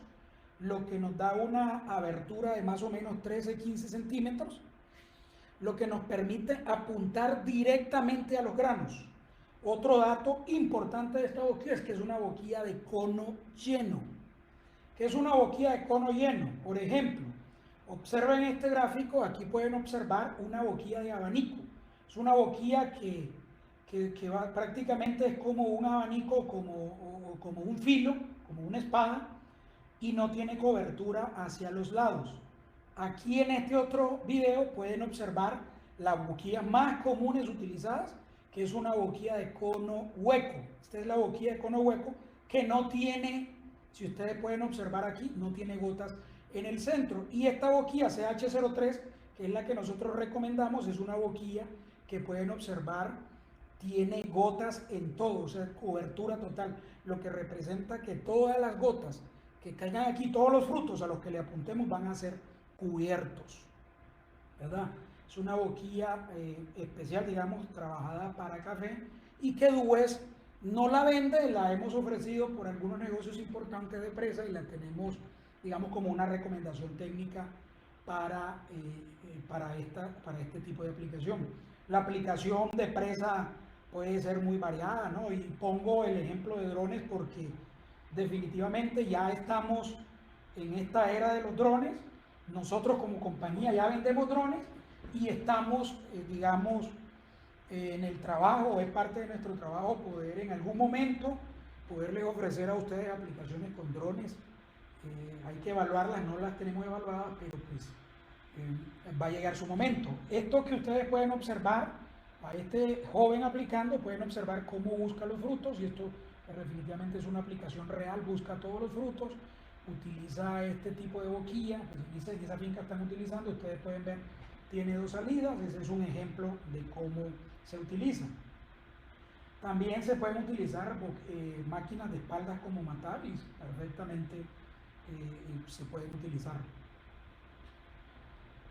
lo que nos da una abertura de más o menos 13-15 centímetros, lo que nos permite apuntar directamente a los granos. Otro dato importante de esta boquilla es que es una boquilla de cono lleno. ¿Qué es una boquilla de cono lleno? Por ejemplo, observen este gráfico, aquí pueden observar una boquilla de abanico. Es una boquilla que prácticamente es como un abanico, como un filo, como una espada, y no tiene cobertura hacia los lados. Aquí en este otro video pueden observar las boquillas más comunes utilizadas, que es una boquilla de cono hueco. Esta es la boquilla de cono hueco, que no tiene, si ustedes pueden observar aquí, no tiene gotas en el centro. Y esta boquilla CH03, que es la que nosotros recomendamos, es una boquilla que pueden observar tiene gotas en todo, o sea, cobertura total, lo que representa que todas las gotas que caigan aquí, todos los frutos a los que le apuntemos van a ser cubiertos, ¿verdad? Es una boquilla especial, digamos, trabajada para café, y que Dues no la vende, la hemos ofrecido por algunos negocios importantes de presa y la tenemos, digamos, como una recomendación técnica para este tipo de aplicación. La aplicación de presa puede ser muy variada, ¿no? Y pongo el ejemplo de drones porque definitivamente ya estamos en esta era de los drones. Nosotros como compañía ya vendemos drones y estamos, digamos, en el trabajo, es parte de nuestro trabajo poder en algún momento poderles ofrecer a ustedes aplicaciones con drones. Hay que evaluarlas, no las tenemos evaluadas, pero pues va a llegar su momento. Esto que ustedes pueden observar, a este joven aplicando, pueden observar cómo busca los frutos, y esto definitivamente es una aplicación real, busca todos los frutos, utiliza este tipo de boquilla, pues en esa finca están utilizando, ustedes pueden ver, tiene dos salidas, ese es un ejemplo de cómo se utiliza. También se pueden utilizar máquinas de espaldas como Matavis, perfectamente se pueden utilizar.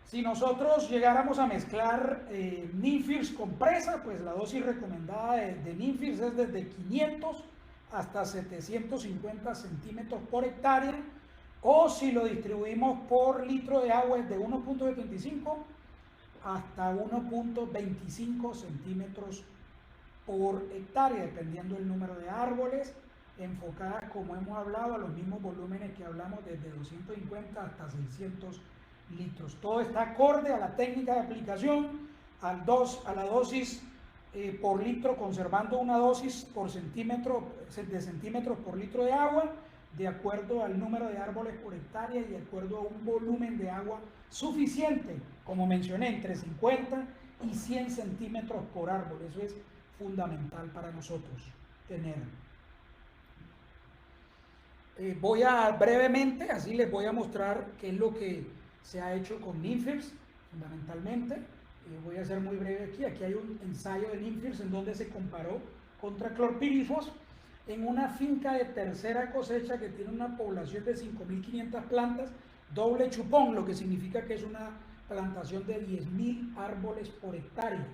Si nosotros llegáramos a mezclar Ninfirs con presa, pues la dosis recomendada de Ninfirs es desde 500 hasta 750 centímetros por hectárea, o si lo distribuimos por litro de agua es de 1.75 hasta 1.25 centímetros por hectárea, dependiendo del número de árboles, enfocadas, como hemos hablado, a los mismos volúmenes que hablamos, desde 250 hasta 600 litros. Todo está acorde a la técnica de aplicación, a la dosis por litro, conservando una dosis por de centímetros por litro de agua, de acuerdo al número de árboles por hectárea y de acuerdo a un volumen de agua suficiente, como mencioné, entre 50 y 100 centímetros por árbol. Eso es fundamental para nosotros tener. Voy a brevemente, así les voy a mostrar qué es lo que se ha hecho con Ninfirs, fundamentalmente. Voy a ser muy breve aquí. Aquí hay un ensayo de Ninfirs en donde se comparó contra clorpirifos en una finca de tercera cosecha que tiene una población de 5.500 plantas, doble chupón, lo que significa que es una plantación de 10.000 árboles por hectárea.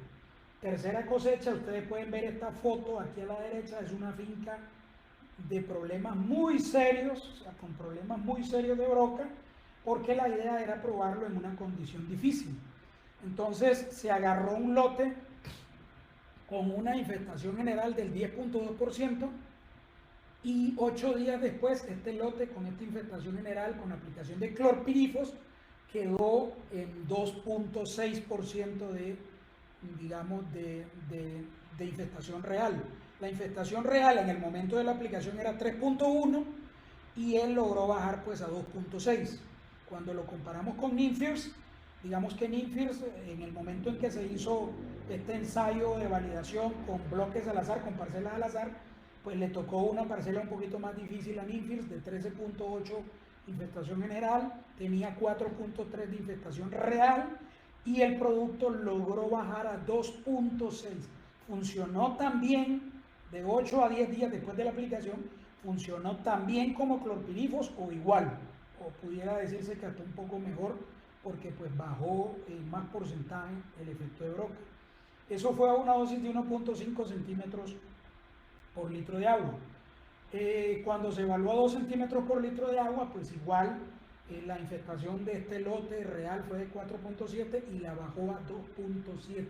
Tercera cosecha, ustedes pueden ver esta foto aquí a la derecha, es una finca de problemas muy serios, o sea, con problemas muy serios de broca, porque la idea era probarlo en una condición difícil. Entonces se agarró un lote con una infestación general del 10.2%, y 8 días después este lote con esta infestación general con aplicación de clorpirifos quedó en 2.6% de, digamos, de infestación real. La infestación real en el momento de la aplicación era 3.1 y él logró bajar pues a 2.6. Cuando lo comparamos con Ninfirs, digamos que Ninfirs, en el momento en que se hizo este ensayo de validación con bloques al azar, con parcelas al azar, pues le tocó una parcela un poquito más difícil a Ninfirs, de 13.8 infestación general, tenía 4.3 de infestación real, y el producto logró bajar a 2.6. Funcionó también de 8 a 10 días después de la aplicación, funcionó también como clorpirifos o igual, o pudiera decirse que hasta un poco mejor, porque pues bajó en más porcentaje el efecto de broca. Eso fue a una dosis de 1.5 centímetros por litro de agua. Cuando se evaluó a 2 centímetros por litro de agua, pues igual la infestación de este lote real fue de 4.7 y la bajó a 2.7,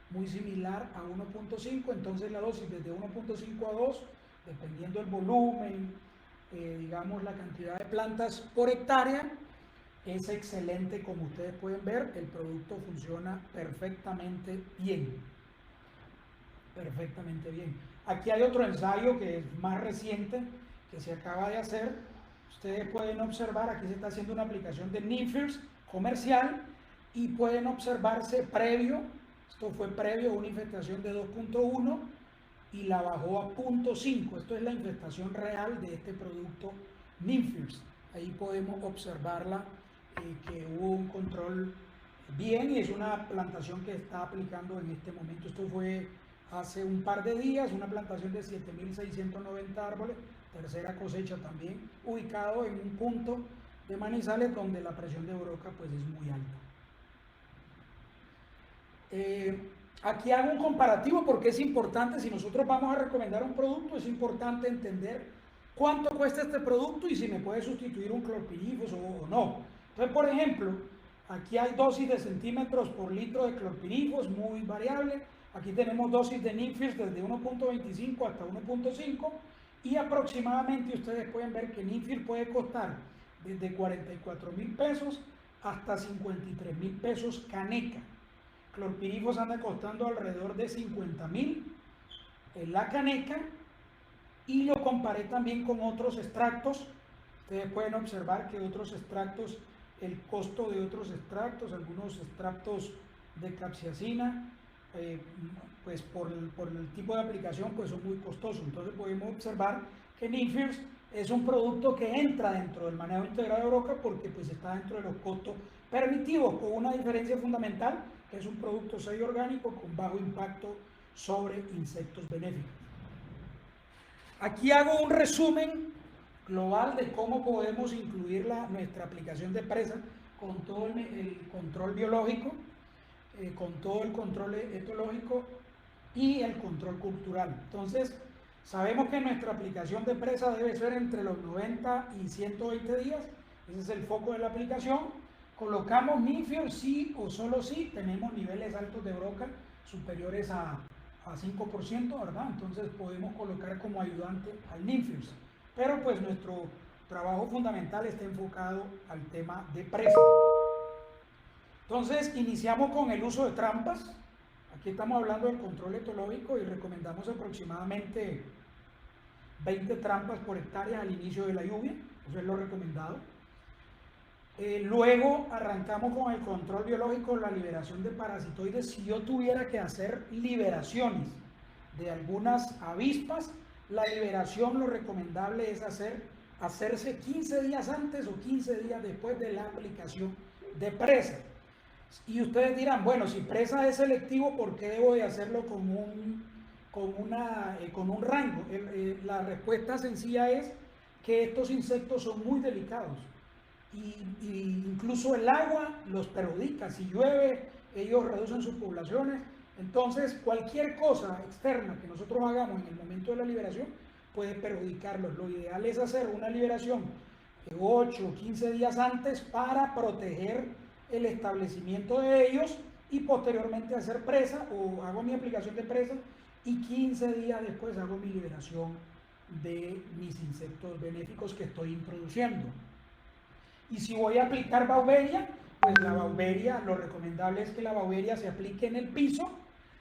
muy similar a 1.5. Entonces la dosis desde 1.5 a 2, dependiendo del volumen, digamos la cantidad de plantas por hectárea, es excelente. Como ustedes pueden ver, el producto funciona perfectamente bien, perfectamente bien. Aquí hay otro ensayo que es más reciente, que se acaba de hacer. Ustedes pueden observar, aquí se está haciendo una aplicación de Ninfirs comercial, y pueden observarse previo, esto fue previo a una infestación de 2.1 y la bajó a 0.5. Esto es la infestación real de este producto Ninfirs. Ahí podemos observarla, que hubo un control bien, y es una plantación que está aplicando en este momento. Esto fue hace un par de días, una plantación de 7.690 árboles, tercera cosecha también, ubicado en un punto de Manizales donde la presión de broca pues es muy alta. Aquí hago un comparativo porque es importante. Si nosotros vamos a recomendar un producto, es importante entender cuánto cuesta este producto y si me puede sustituir un clorpirifos o no. Entonces, por ejemplo, aquí hay dosis de centímetros por litro de clorpirifos, muy variable. Aquí tenemos dosis de Ninfirs desde 1.25 hasta 1.5, y aproximadamente ustedes pueden ver que Ninfirs puede costar desde 44.000 pesos hasta 53.000 pesos caneca. clorpirifos anda costando alrededor de 50.000 en la caneca, y lo comparé también con otros extractos. Ustedes pueden observar que otros extractos, el costo de otros extractos, algunos extractos de capsaicina, pues por el tipo de aplicación, pues son muy costosos. Entonces podemos observar que Ninfears es un producto que entra dentro del manejo integrado de broca porque pues está dentro de los costos permitidos, con una diferencia fundamental, que es un producto sello orgánico con bajo impacto sobre insectos benéficos. Aquí hago un resumen global de cómo podemos incluir nuestra aplicación de presa con todo el control biológico, con todo el control etológico y el control cultural. Entonces, sabemos que nuestra aplicación de presa debe ser entre los 90 y 120 días, ese es el foco de la aplicación. Colocamos Ninfears sí o solo si tenemos niveles altos de broca superiores a 5%, ¿verdad? Entonces podemos colocar como ayudante al Ninfears. Pero pues nuestro trabajo fundamental está enfocado al tema de presa. Entonces iniciamos con el uso de trampas. Aquí estamos hablando del control etológico y recomendamos aproximadamente 20 trampas por hectárea al inicio de la lluvia, eso es lo recomendado. Luego arrancamos con el control biológico, la liberación de parasitoides. Si yo tuviera que hacer liberaciones de algunas avispas, la liberación, lo recomendable es hacerse 15 días antes o 15 días después de la aplicación de presa. Y ustedes dirán, bueno, si presa es selectivo, ¿por qué debo de hacerlo con un rango? La respuesta sencilla es que estos insectos son muy delicados. Y incluso el agua los perjudica. Si llueve, ellos reducen sus poblaciones. Entonces, cualquier cosa externa que nosotros hagamos en el momento de la liberación puede perjudicarlos. Lo ideal es hacer una liberación 8 o 15 días antes para proteger el establecimiento de ellos y posteriormente hacer presa, o hago mi aplicación de presa y 15 días después hago mi liberación de mis insectos benéficos que estoy introduciendo. Y si voy a aplicar Beauveria, pues la Beauveria, lo recomendable es que la Beauveria se aplique en el piso.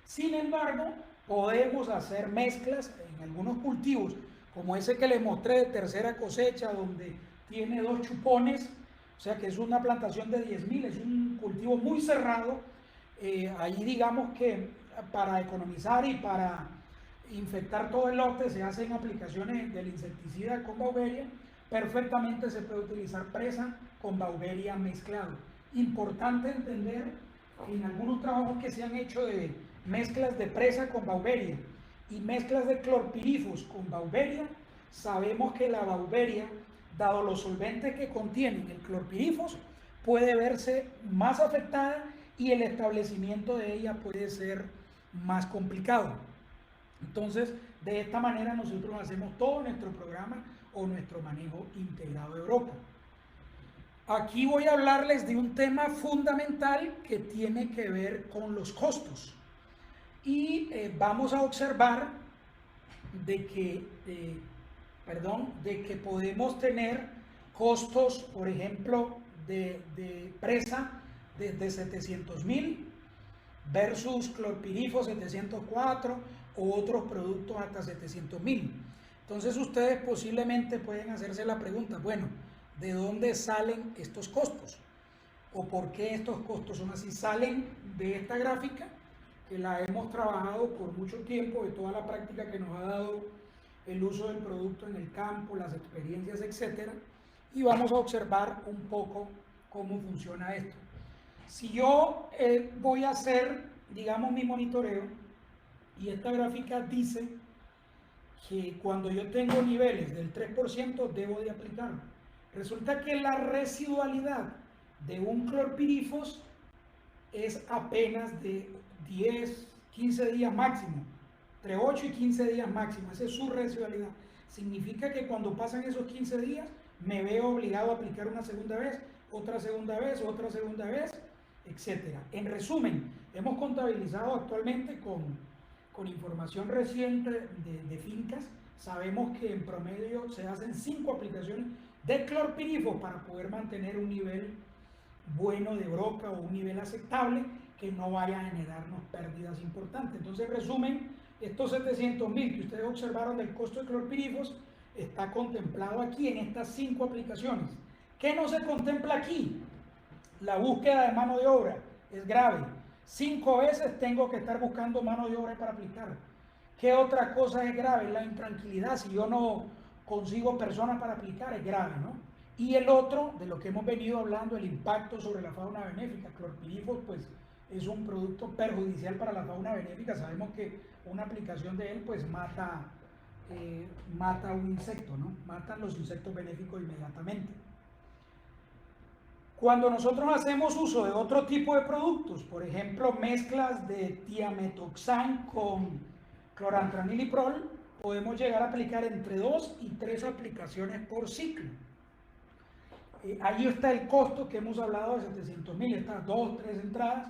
Sin embargo, podemos hacer mezclas en algunos cultivos, como ese que les mostré de tercera cosecha, donde tiene 2 chupones, o sea que es una plantación de 10.000, es un cultivo muy cerrado. Ahí digamos que para economizar y para infectar todo el lote se hacen aplicaciones del insecticida con Beauveria. Perfectamente se puede utilizar presa con Beauveria mezclado. Importante entender que en algunos trabajos que se han hecho de mezclas de presa con Beauveria y mezclas de clorpirifos con Beauveria, sabemos que la Beauveria, dado los solventes que contienen el clorpirifos, puede verse más afectada y el establecimiento de ella puede ser más complicado. Entonces, de esta manera nosotros hacemos todo nuestro programa o nuestro manejo integrado de broca. Aquí voy a hablarles de un tema fundamental que tiene que ver con los costos. Y vamos a observar de que podemos tener costos, por ejemplo, de presa desde 700.000 versus clorpirifos 704 o otros productos hasta 700.000. Entonces ustedes posiblemente pueden hacerse la pregunta, bueno, ¿de dónde salen estos costos? ¿O por qué estos costos son así? Salen de esta gráfica, que la hemos trabajado por mucho tiempo, de toda la práctica que nos ha dado el uso del producto en el campo, las experiencias, etcétera, y vamos a observar un poco cómo funciona esto. Si yo voy a hacer, digamos, mi monitoreo, y esta gráfica dice que cuando yo tengo niveles del 3% debo de aplicarlo. Resulta que la residualidad de un clorpirifos es apenas de 10, 15 días máximo, entre 8 y 15 días máximo, esa es su residualidad. Significa que cuando pasan esos 15 días me veo obligado a aplicar una segunda vez, otra segunda vez, otra segunda vez, etc. En resumen, hemos contabilizado actualmente con información reciente de fincas, sabemos que en promedio se hacen 5 aplicaciones de clorpirifos para poder mantener un nivel bueno de broca o un nivel aceptable, que no vaya a generarnos pérdidas importantes. Entonces, en resumen, estos 700.000 que ustedes observaron del costo de clorpirifos está contemplado aquí en estas 5 aplicaciones. ¿Qué no se contempla aquí? La búsqueda de mano de obra es grave. 5 veces tengo que estar buscando mano de obra para aplicar. ¿Qué otra cosa es grave? La intranquilidad. Si yo no consigo personas para aplicar, es grave, ¿no? Y el otro, de lo que hemos venido hablando, el impacto sobre la fauna benéfica. Clorpirifos, pues, es un producto perjudicial para la fauna benéfica. Sabemos que una aplicación de él, pues, mata un insecto, ¿no? Matan los insectos benéficos inmediatamente. Cuando nosotros hacemos uso de otro tipo de productos, por ejemplo, mezclas de tiametoxan con clorantraniliprol, podemos llegar a aplicar entre 2 y 3 aplicaciones por ciclo. Ahí está el costo que hemos hablado de 700.000, estas 2, 3 entradas.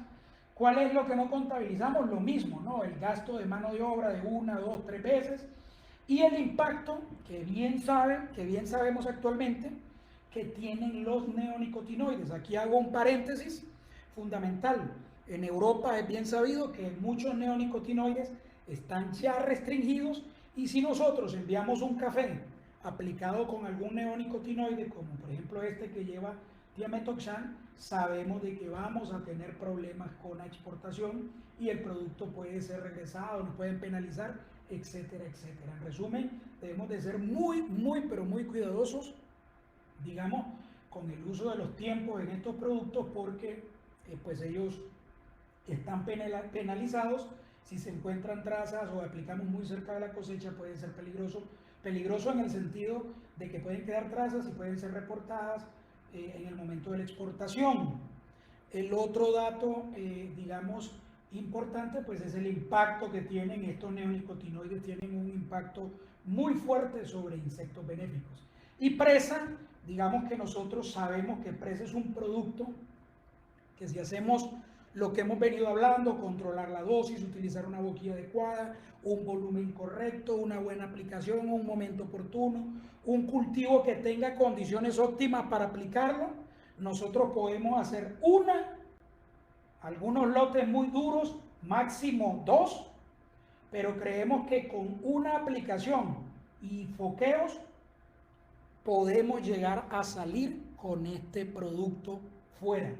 ¿Cuál es lo que no contabilizamos? Lo mismo, ¿no? El gasto de mano de obra de 1, 2, 3 veces y el impacto que bien sabemos actualmente que tienen los neonicotinoides. Aquí hago un paréntesis fundamental. En Europa es bien sabido que muchos neonicotinoides están ya restringidos y si nosotros enviamos un café aplicado con algún neonicotinoide, como por ejemplo este que lleva tiametoxan, sabemos de que vamos a tener problemas con la exportación y el producto puede ser regresado, nos pueden penalizar, etcétera, etcétera. En resumen, debemos de ser pero muy cuidadosos, digamos, con el uso de los tiempos en estos productos porque pues ellos están penalizados. Si se encuentran trazas o aplicamos muy cerca de la cosecha puede ser peligroso en el sentido de que pueden quedar trazas y pueden ser reportadas en el momento de la exportación. El otro dato, digamos, importante, pues es el impacto que tienen estos neonicotinoides, tienen un impacto muy fuerte sobre insectos benéficos. Y presa, digamos que nosotros sabemos que presa es un producto que si hacemos lo que hemos venido hablando, controlar la dosis, utilizar una boquilla adecuada, un volumen correcto, una buena aplicación, un momento oportuno, un cultivo que tenga condiciones óptimas para aplicarlo, nosotros podemos hacer algunos lotes muy duros, máximo 2, pero creemos que con una aplicación y foqueos podemos llegar a salir con este producto fuera.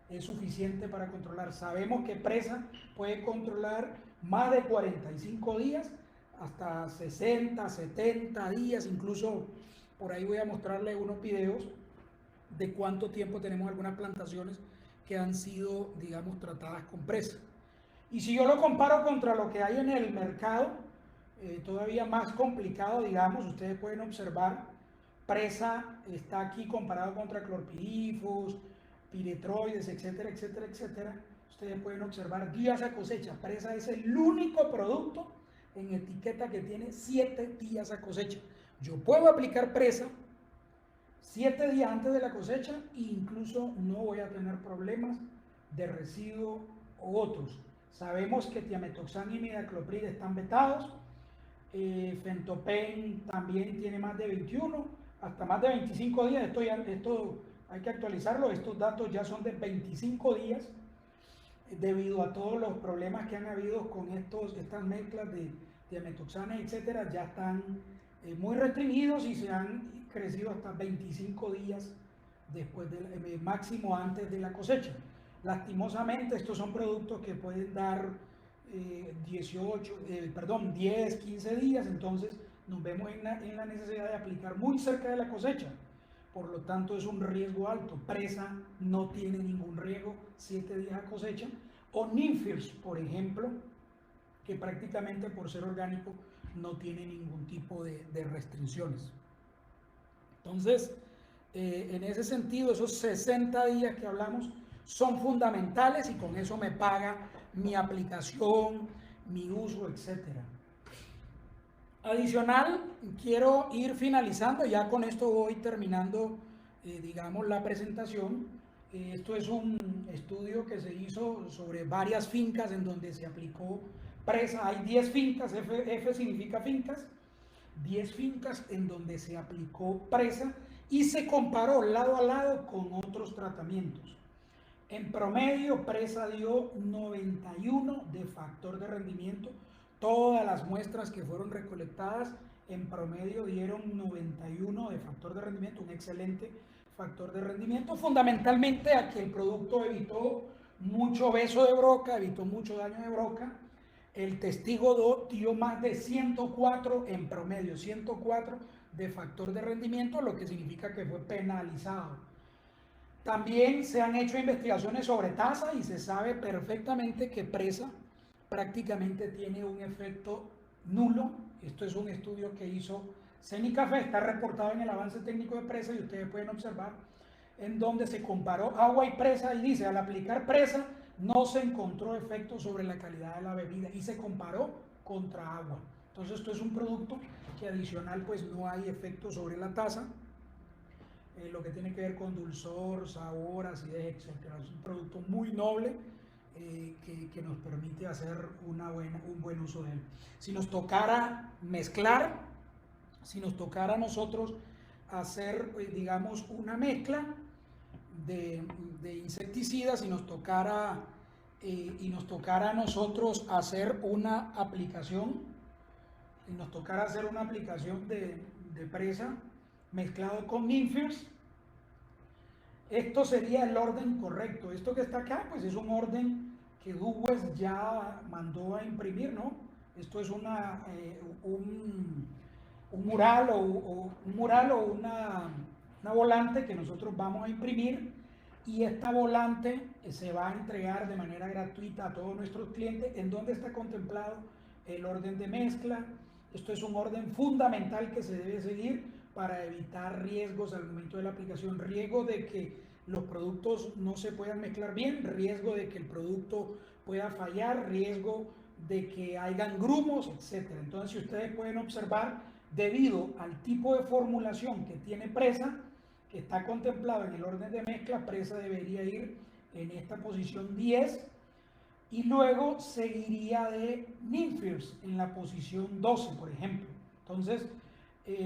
Es suficiente para controlar. Sabemos que presa puede controlar más de 45 días, hasta 60, 70 días, incluso por ahí voy a mostrarles unos videos de cuánto tiempo tenemos algunas plantaciones que han sido, digamos, tratadas con presa. Y si yo lo comparo contra lo que hay en el mercado, todavía más complicado, digamos, ustedes pueden observar, presa está aquí comparado contra clorpirifos, piretroides, etcétera, etcétera, etcétera. Ustedes pueden observar días a cosecha. Presa es el único producto en etiqueta que tiene 7 días a cosecha. Yo puedo aplicar presa 7 días antes de la cosecha e incluso no voy a tener problemas de residuo o otros. Sabemos que tiametoxan y imidacloprid están vetados, Fentopen también tiene más de 21, hasta más de 25 días, esto hay que actualizarlo, estos datos ya son de 25 días, debido a todos los problemas que han habido con estas mezclas de tiametoxanes, etcétera, ya están muy restringidos y se han crecido hasta 25 días después del máximo antes de la cosecha. Lastimosamente estos son productos que pueden dar 10, 15 días, entonces nos vemos en la necesidad de aplicar muy cerca de la cosecha. Por lo tanto es un riesgo alto. Presa no tiene ningún riesgo, 7 días a cosecha. O Ninfirs, por ejemplo, que prácticamente por ser orgánico no tiene ningún tipo de restricciones. Entonces, en ese sentido, esos 60 días que hablamos son fundamentales y con eso me paga mi aplicación, mi uso, etc. Adicional, quiero ir finalizando, ya con esto voy terminando, digamos, la presentación. Esto es un estudio que se hizo sobre varias fincas en donde se aplicó presa. Hay 10 fincas, F significa fincas, 10 fincas en donde se aplicó presa y se comparó lado a lado con otros tratamientos. En promedio, Presa dio 91 de factor de rendimiento. Todas las muestras que fueron recolectadas en promedio dieron 91 de factor de rendimiento, un excelente factor de rendimiento, fundamentalmente a que el producto evitó mucho beso de broca, evitó mucho daño de broca. El testigo dio más de 104 en promedio, 104 de factor de rendimiento, lo que significa que fue penalizado. También se han hecho investigaciones sobre tasa y se sabe perfectamente que Presa prácticamente tiene un efecto nulo. Esto es un estudio que hizo Cenicafé, está reportado en el avance técnico de Presa y ustedes pueden observar en donde se comparó agua y Presa y dice, al aplicar Presa no se encontró efecto sobre la calidad de la bebida y se comparó contra agua. Entonces esto es un producto que adicional pues no hay efecto sobre la tasa. Lo que tiene que ver con dulzor, sabor, acidez, etc. Es un producto muy noble que nos permite hacer un buen uso de él. Si nos tocara mezclar, si nos tocara a nosotros hacer, digamos, una mezcla de insecticidas, si nos tocara a nosotros hacer una aplicación, de Presa mezclado con Ninfirs, esto sería el orden correcto. Esto que está acá, pues es un orden que Duwes ya mandó a imprimir, ¿no? Esto es un mural o una volante que nosotros vamos a imprimir y esta volante se va a entregar de manera gratuita a todos nuestros clientes, en donde está contemplado el orden de mezcla. Esto es un orden fundamental que se debe seguir para evitar riesgos al momento de la aplicación, riesgo de que los productos no se puedan mezclar bien, riesgo de que el producto pueda fallar, riesgo de que hayan grumos, etc. Entonces, si ustedes pueden observar, debido al tipo de formulación que tiene Presa, que está contemplado en el orden de mezcla, Presa debería ir en esta posición 10 y luego seguiría de Ninfirs en la posición 12, por ejemplo. Entonces,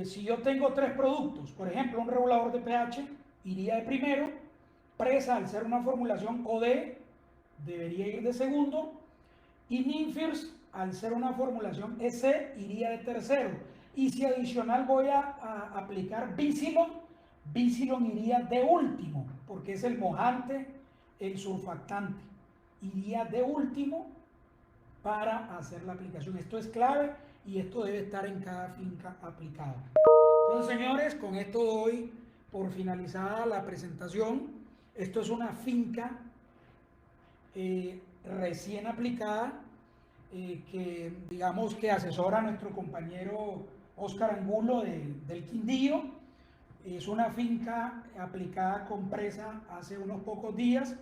si yo tengo tres productos, por ejemplo, un regulador de pH, iría de primero, Presa, al ser una formulación OD, debería ir de segundo, y Ninfirs, al ser una formulación EC, iría de tercero. Y si adicional voy a aplicar Bicilon iría de último, porque es el mojante, el surfactante. Iría de último para hacer la aplicación. Esto es clave y esto debe estar en cada finca aplicado. Entonces, señores, con esto doy por finalizada la presentación. Esto es una finca recién aplicada que digamos que asesora a nuestro compañero Óscar Angulo del Quindío. Es una finca aplicada con Presa hace unos pocos días.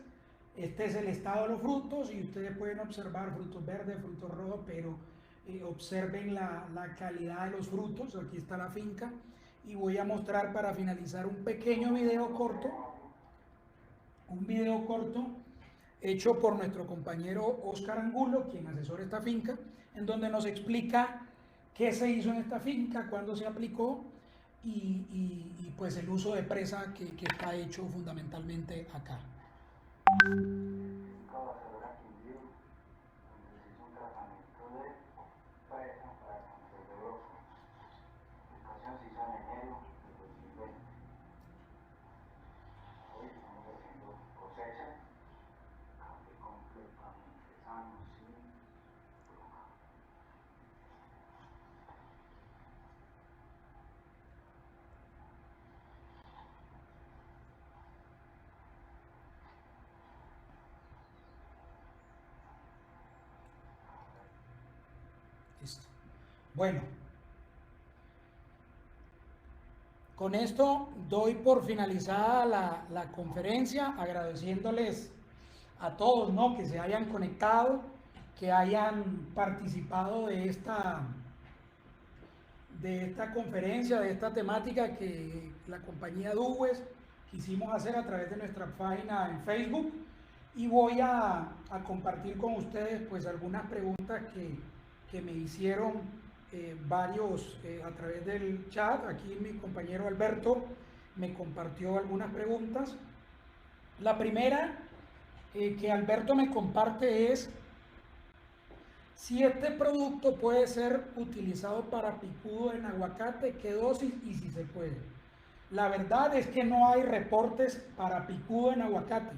Este es el estado de los frutos y ustedes pueden observar frutos verdes, frutos rojos, pero observen la calidad de los frutos. Aquí está la finca y voy a mostrar para finalizar un pequeño video corto, hecho por nuestro compañero Óscar Angulo, quien asesora esta finca, en donde nos explica qué se hizo en esta finca, cuándo se aplicó y pues el uso de Presa que está hecho fundamentalmente acá. Listo. Bueno, con esto doy por finalizada la conferencia, agradeciéndoles a todos, ¿no?, que se hayan conectado, que hayan participado de esta conferencia, de esta temática que la compañía Duwes quisimos hacer a través de nuestra página en Facebook, y voy a compartir con ustedes pues algunas preguntas que me hicieron varios a través del chat. Aquí mi compañero Alberto me compartió algunas preguntas. La primera que Alberto me comparte es si este producto puede ser utilizado para picudo en aguacate, qué dosis y si se puede. La verdad es que no hay reportes para picudo en aguacate.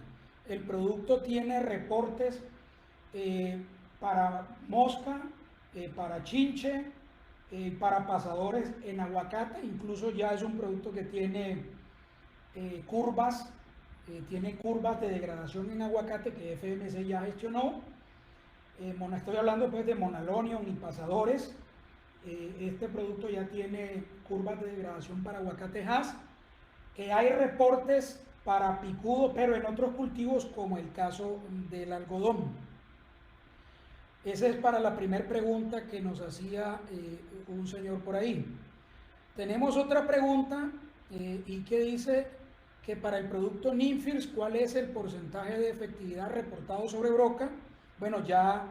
El producto tiene reportes para mosca, para chinche, para pasadores en aguacate. Incluso ya es un producto que tiene tiene curvas de degradación en aguacate que FMC ya gestionó. Estoy hablando pues de Monalonion y pasadores. Este producto ya tiene curvas de degradación para aguacate Hass. Hay reportes para picudo, pero en otros cultivos como el caso del algodón. Esa es para la primera pregunta que nos hacía un señor por ahí. Tenemos otra pregunta y que dice que para el producto Ninfirs, ¿cuál es el porcentaje de efectividad reportado sobre broca? Bueno, ya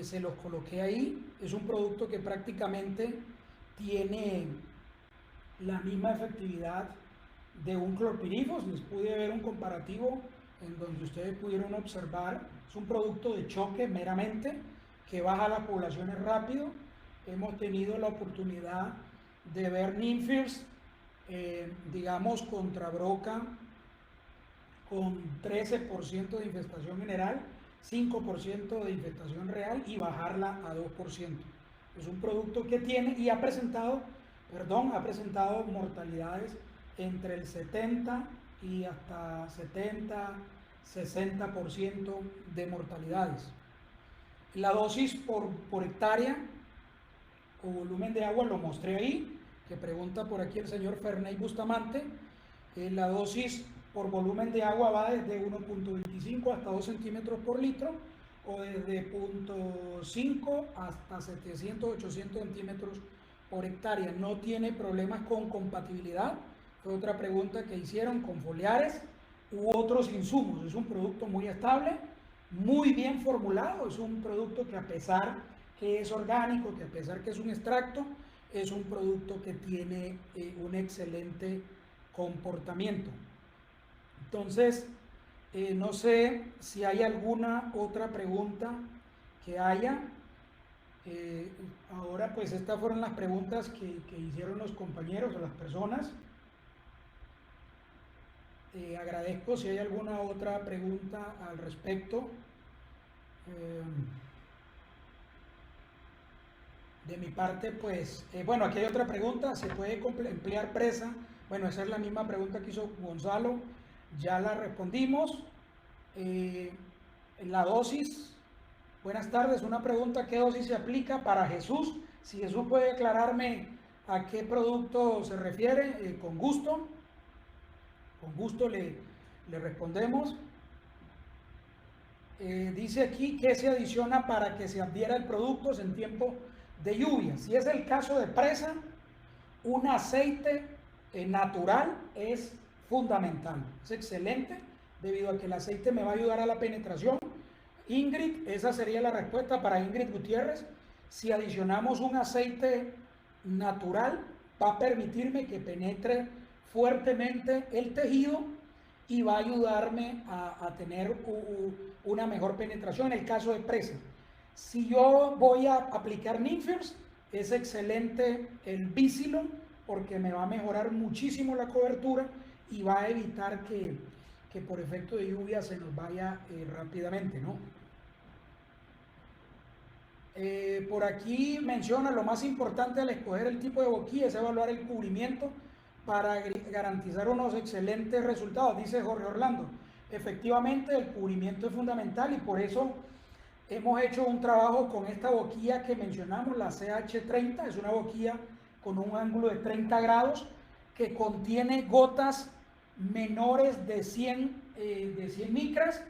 se los coloqué ahí. Es un producto que prácticamente tiene la misma efectividad de un clorpirifos. Les pude ver un comparativo en donde ustedes pudieron observar. Es un producto de choque meramente que baja las poblaciones rápido. Hemos tenido la oportunidad de ver Ninfirs, digamos, contra broca con 13% de infestación general, 5% de infestación real y bajarla a 2%. Es un producto que tiene y ha presentado mortalidades entre el 70 y hasta 70, 60% de mortalidades. La dosis por hectárea o volumen de agua lo mostré ahí, que pregunta por aquí el señor Ferney Bustamante. La dosis por volumen de agua va desde 1.25 hasta 2 centímetros por litro o desde 0.5 hasta 700, 800 centímetros por hectárea. No tiene problemas con compatibilidad. Fue otra pregunta que hicieron con foliares u otros insumos. Es un producto muy estable, muy bien formulado. Es un producto que, a pesar que es orgánico, que a pesar que es un extracto, es un producto que tiene un excelente comportamiento. Entonces, no sé si hay alguna otra pregunta que haya. Ahora pues estas fueron las preguntas que hicieron los compañeros o las personas. Agradezco si hay alguna otra pregunta al respecto. De mi parte, pues, bueno, aquí hay otra pregunta: ¿se puede emplear presa? Bueno, esa es la misma pregunta que hizo Gonzalo, ya la respondimos. La dosis, buenas tardes, una pregunta: ¿qué dosis se aplica para Jesús? Si Jesús puede aclararme a qué producto se refiere, con gusto le respondemos. Dice aquí que se adiciona para que se adhiera el producto en tiempo de lluvia. Si es el caso de presa, un aceite natural es fundamental, es excelente, debido a que el aceite me va a ayudar a la penetración. Ingrid, esa sería la respuesta para Ingrid Gutiérrez. Si adicionamos un aceite natural, va a permitirme que penetre fuertemente el tejido y va a ayudarme a tener una mejor penetración en el caso de presa. Si yo voy a aplicar Ninfirs, es excelente el Bicilon, porque me va a mejorar muchísimo la cobertura y va a evitar que por efecto de lluvia se nos vaya rápidamente, ¿no? Por aquí menciona: lo más importante al escoger el tipo de boquilla es evaluar el cubrimiento para garantizar unos excelentes resultados, dice Jorge Orlando. Efectivamente, el cubrimiento es fundamental y por eso hemos hecho un trabajo con esta boquilla que mencionamos, la CH30. Es una boquilla con un ángulo de 30 grados que contiene gotas menores de 100 micras,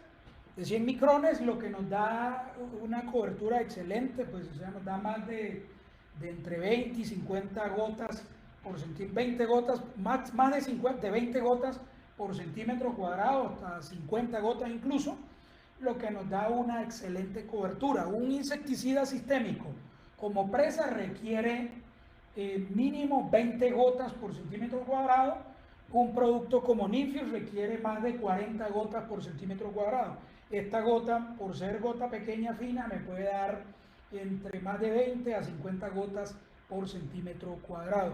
de 100 micrones, lo que nos da una cobertura excelente, pues, o sea, nos da más de entre 20 y 50 gotas por centímetro, 20 gotas, más de 20 gotas por centímetro cuadrado, hasta 50 gotas incluso, lo que nos da una excelente cobertura. Un insecticida sistémico como presa requiere mínimo 20 gotas por centímetro cuadrado. Un producto como Ninfirs requiere más de 40 gotas por centímetro cuadrado. Esta gota, por ser gota pequeña, fina, me puede dar entre más de 20 a 50 gotas por centímetro cuadrado.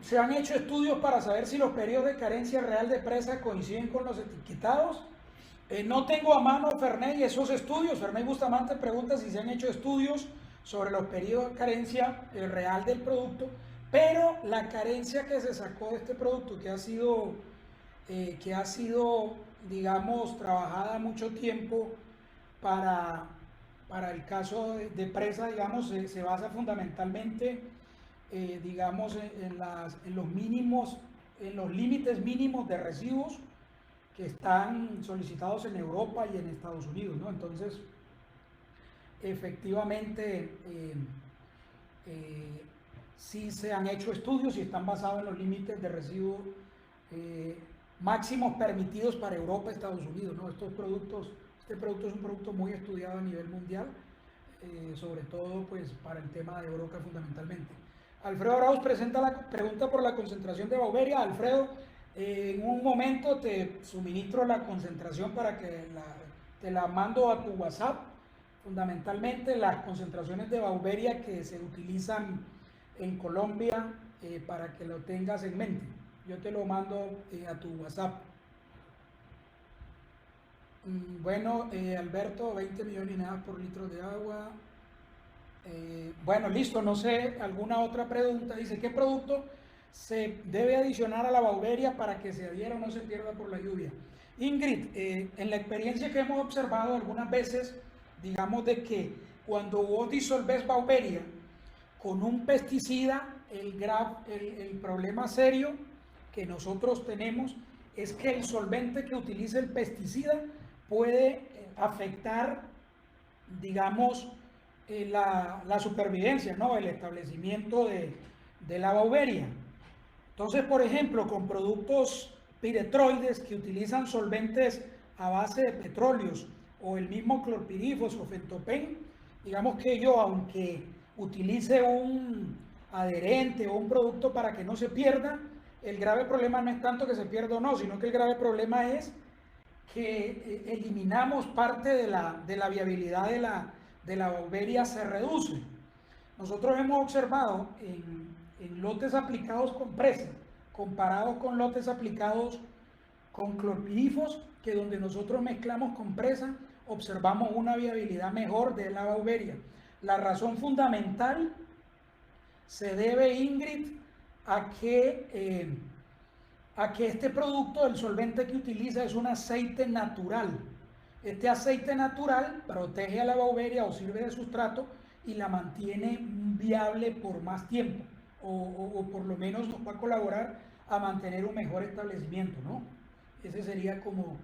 Se han hecho estudios para saber si los periodos de carencia real de presa coinciden con los etiquetados. No tengo a mano, Ferney, esos estudios. Ferney Bustamante pregunta si se han hecho estudios sobre los periodos de carencia real del producto, pero la carencia que se sacó de este producto, que ha sido, digamos, trabajada mucho tiempo para el caso de presa, digamos, se basa fundamentalmente, digamos, en los mínimos, en los límites mínimos de residuos que están solicitados en Europa y en Estados Unidos, ¿no? Entonces, efectivamente, sí se han hecho estudios y están basados en los límites de residuos máximos permitidos para Europa y Estados Unidos, ¿no? Este producto es un producto muy estudiado a nivel mundial, sobre todo pues para el tema de broca fundamentalmente. Alfredo Arauz presenta la pregunta por la concentración de Bauberia. Alfredo, en un momento te suministro la concentración para que te la mando a tu WhatsApp. Fundamentalmente las concentraciones de Bauberia que se utilizan en Colombia, para que lo tengas en mente. Yo te lo mando a tu WhatsApp. Bueno, Alberto, 20 millones y nada por litro de agua. Bueno, listo, no sé, alguna otra pregunta. Dice, ¿qué producto se debe adicionar a la Bauberia para que se adhiera o no se pierda por la lluvia? Ingrid, en la experiencia que hemos observado algunas veces, digamos de que cuando vos disolvés Bauberia con un pesticida, el problema serio que nosotros tenemos es que el solvente que utiliza el pesticida puede afectar, digamos, la supervivencia, ¿no? El establecimiento de la Bauberia. Entonces, por ejemplo, con productos piretroides que utilizan solventes a base de petróleos o el mismo clorpirifos o fentopen, digamos que yo, aunque utilice un adherente o un producto para que no se pierda, el grave problema no es tanto que se pierda o no, sino que el grave problema es que eliminamos parte de la viabilidad de la Bauberia, se reduce. Nosotros hemos observado en lotes aplicados con presa, comparados con lotes aplicados con clorpirifos, que donde nosotros mezclamos con presa, observamos una viabilidad mejor de la Bauberia. La razón fundamental se debe, Ingrid, a que este producto, el solvente que utiliza, es un aceite natural. Este aceite natural protege a la Bauberia o sirve de sustrato y la mantiene viable por más tiempo, o por lo menos nos va a colaborar a mantener un mejor establecimiento, ¿no? Ese sería como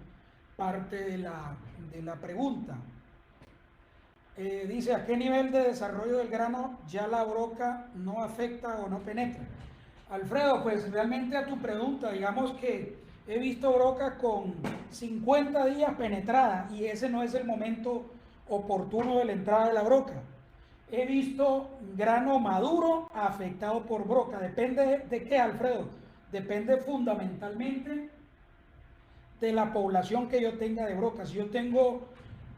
parte de la pregunta. Dice, ¿a qué nivel de desarrollo del grano ya la broca no afecta o no penetra? Alfredo, pues realmente a tu pregunta, digamos que he visto broca con 50 días penetrada y ese no es el momento oportuno de la entrada de la broca. He visto grano maduro afectado por broca. ¿Depende de qué, Alfredo? Depende fundamentalmente de la población que yo tenga de broca. Si yo tengo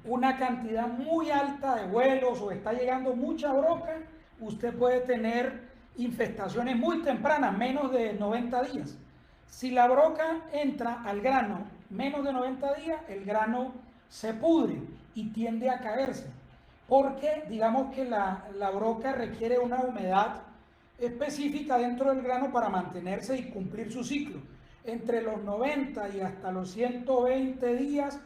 una cantidad muy alta de vuelos o está llegando mucha broca, usted puede tener infestaciones muy tempranas, menos de 90 días. Si la broca entra al grano menos de 90 días, el grano se pudre y tiende a caerse, porque digamos que la broca requiere una humedad específica dentro del grano para mantenerse y cumplir su ciclo. Entre los 90 y hasta los 120 días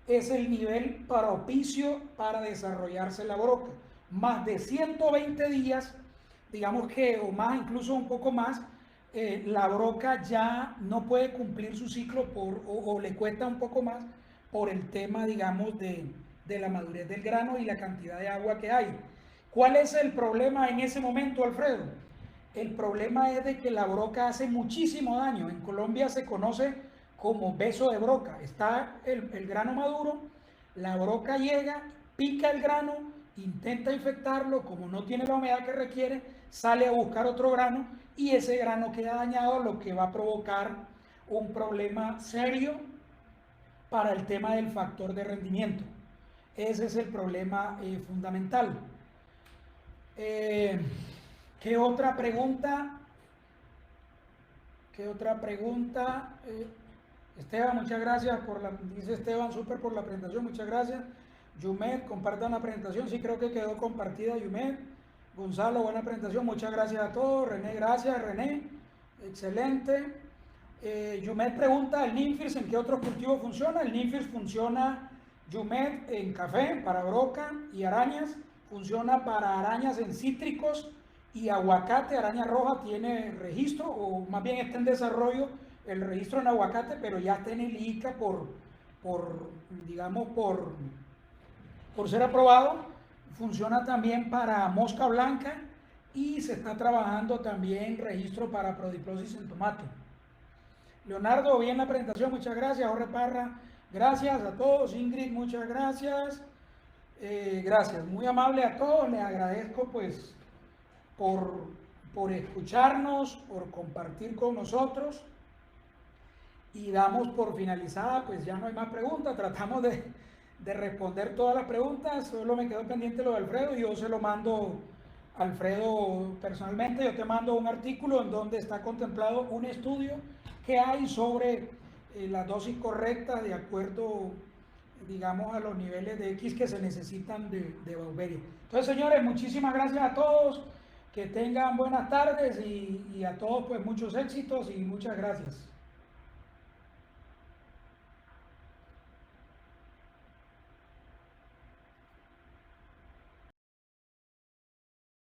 es el nivel propicio para desarrollarse la broca. Más de 120 días, digamos que, o más, incluso un poco más, la broca ya no puede cumplir su ciclo o le cuesta un poco más por el tema, digamos, de la madurez del grano y la cantidad de agua que hay. ¿Cuál es el problema en ese momento, Alfredo? El problema es de que la broca hace muchísimo daño. En Colombia se conoce como beso de broca. Está el grano maduro, la broca llega, pica el grano, intenta infectarlo, como no tiene la humedad que requiere, sale a buscar otro grano y ese grano queda dañado, lo que va a provocar un problema serio para el tema del factor de rendimiento. Ese es el problema fundamental. ¿Qué otra pregunta? ¿Qué otra pregunta? Esteban, muchas gracias dice Esteban, súper por la presentación, muchas gracias. Yumet, compartan la presentación, sí creo que quedó compartida, Yumet. Gonzalo, buena presentación, muchas gracias a todos. René, gracias, René, excelente. Yumet pregunta, ¿el Ninfirs en qué otros cultivos funciona? El Ninfirs funciona, Yumet, en café, para broca y arañas, funciona para arañas en cítricos y aguacate. Araña roja tiene registro, o más bien está en desarrollo el registro en aguacate, pero ya está en el ICA digamos, por ser aprobado. Funciona también para mosca blanca y se está trabajando también registro para prodiplosis en tomate. Leonardo, bien la presentación, muchas gracias. Jorge Parra, gracias a todos. Ingrid, muchas gracias. Gracias, muy amable a todos. Les agradezco pues por escucharnos, por compartir con nosotros. Y damos por finalizada, pues ya no hay más preguntas. Tratamos de responder todas las preguntas. Solo me quedó pendiente lo de Alfredo. Yo se lo mando a Alfredo personalmente. Yo te mando un artículo en donde está contemplado un estudio que hay sobre la dosis correcta de acuerdo, digamos, a los niveles de X que se necesitan de Bauberia. Entonces, señores, muchísimas gracias a todos. Que tengan buenas tardes y a todos pues muchos éxitos y muchas gracias.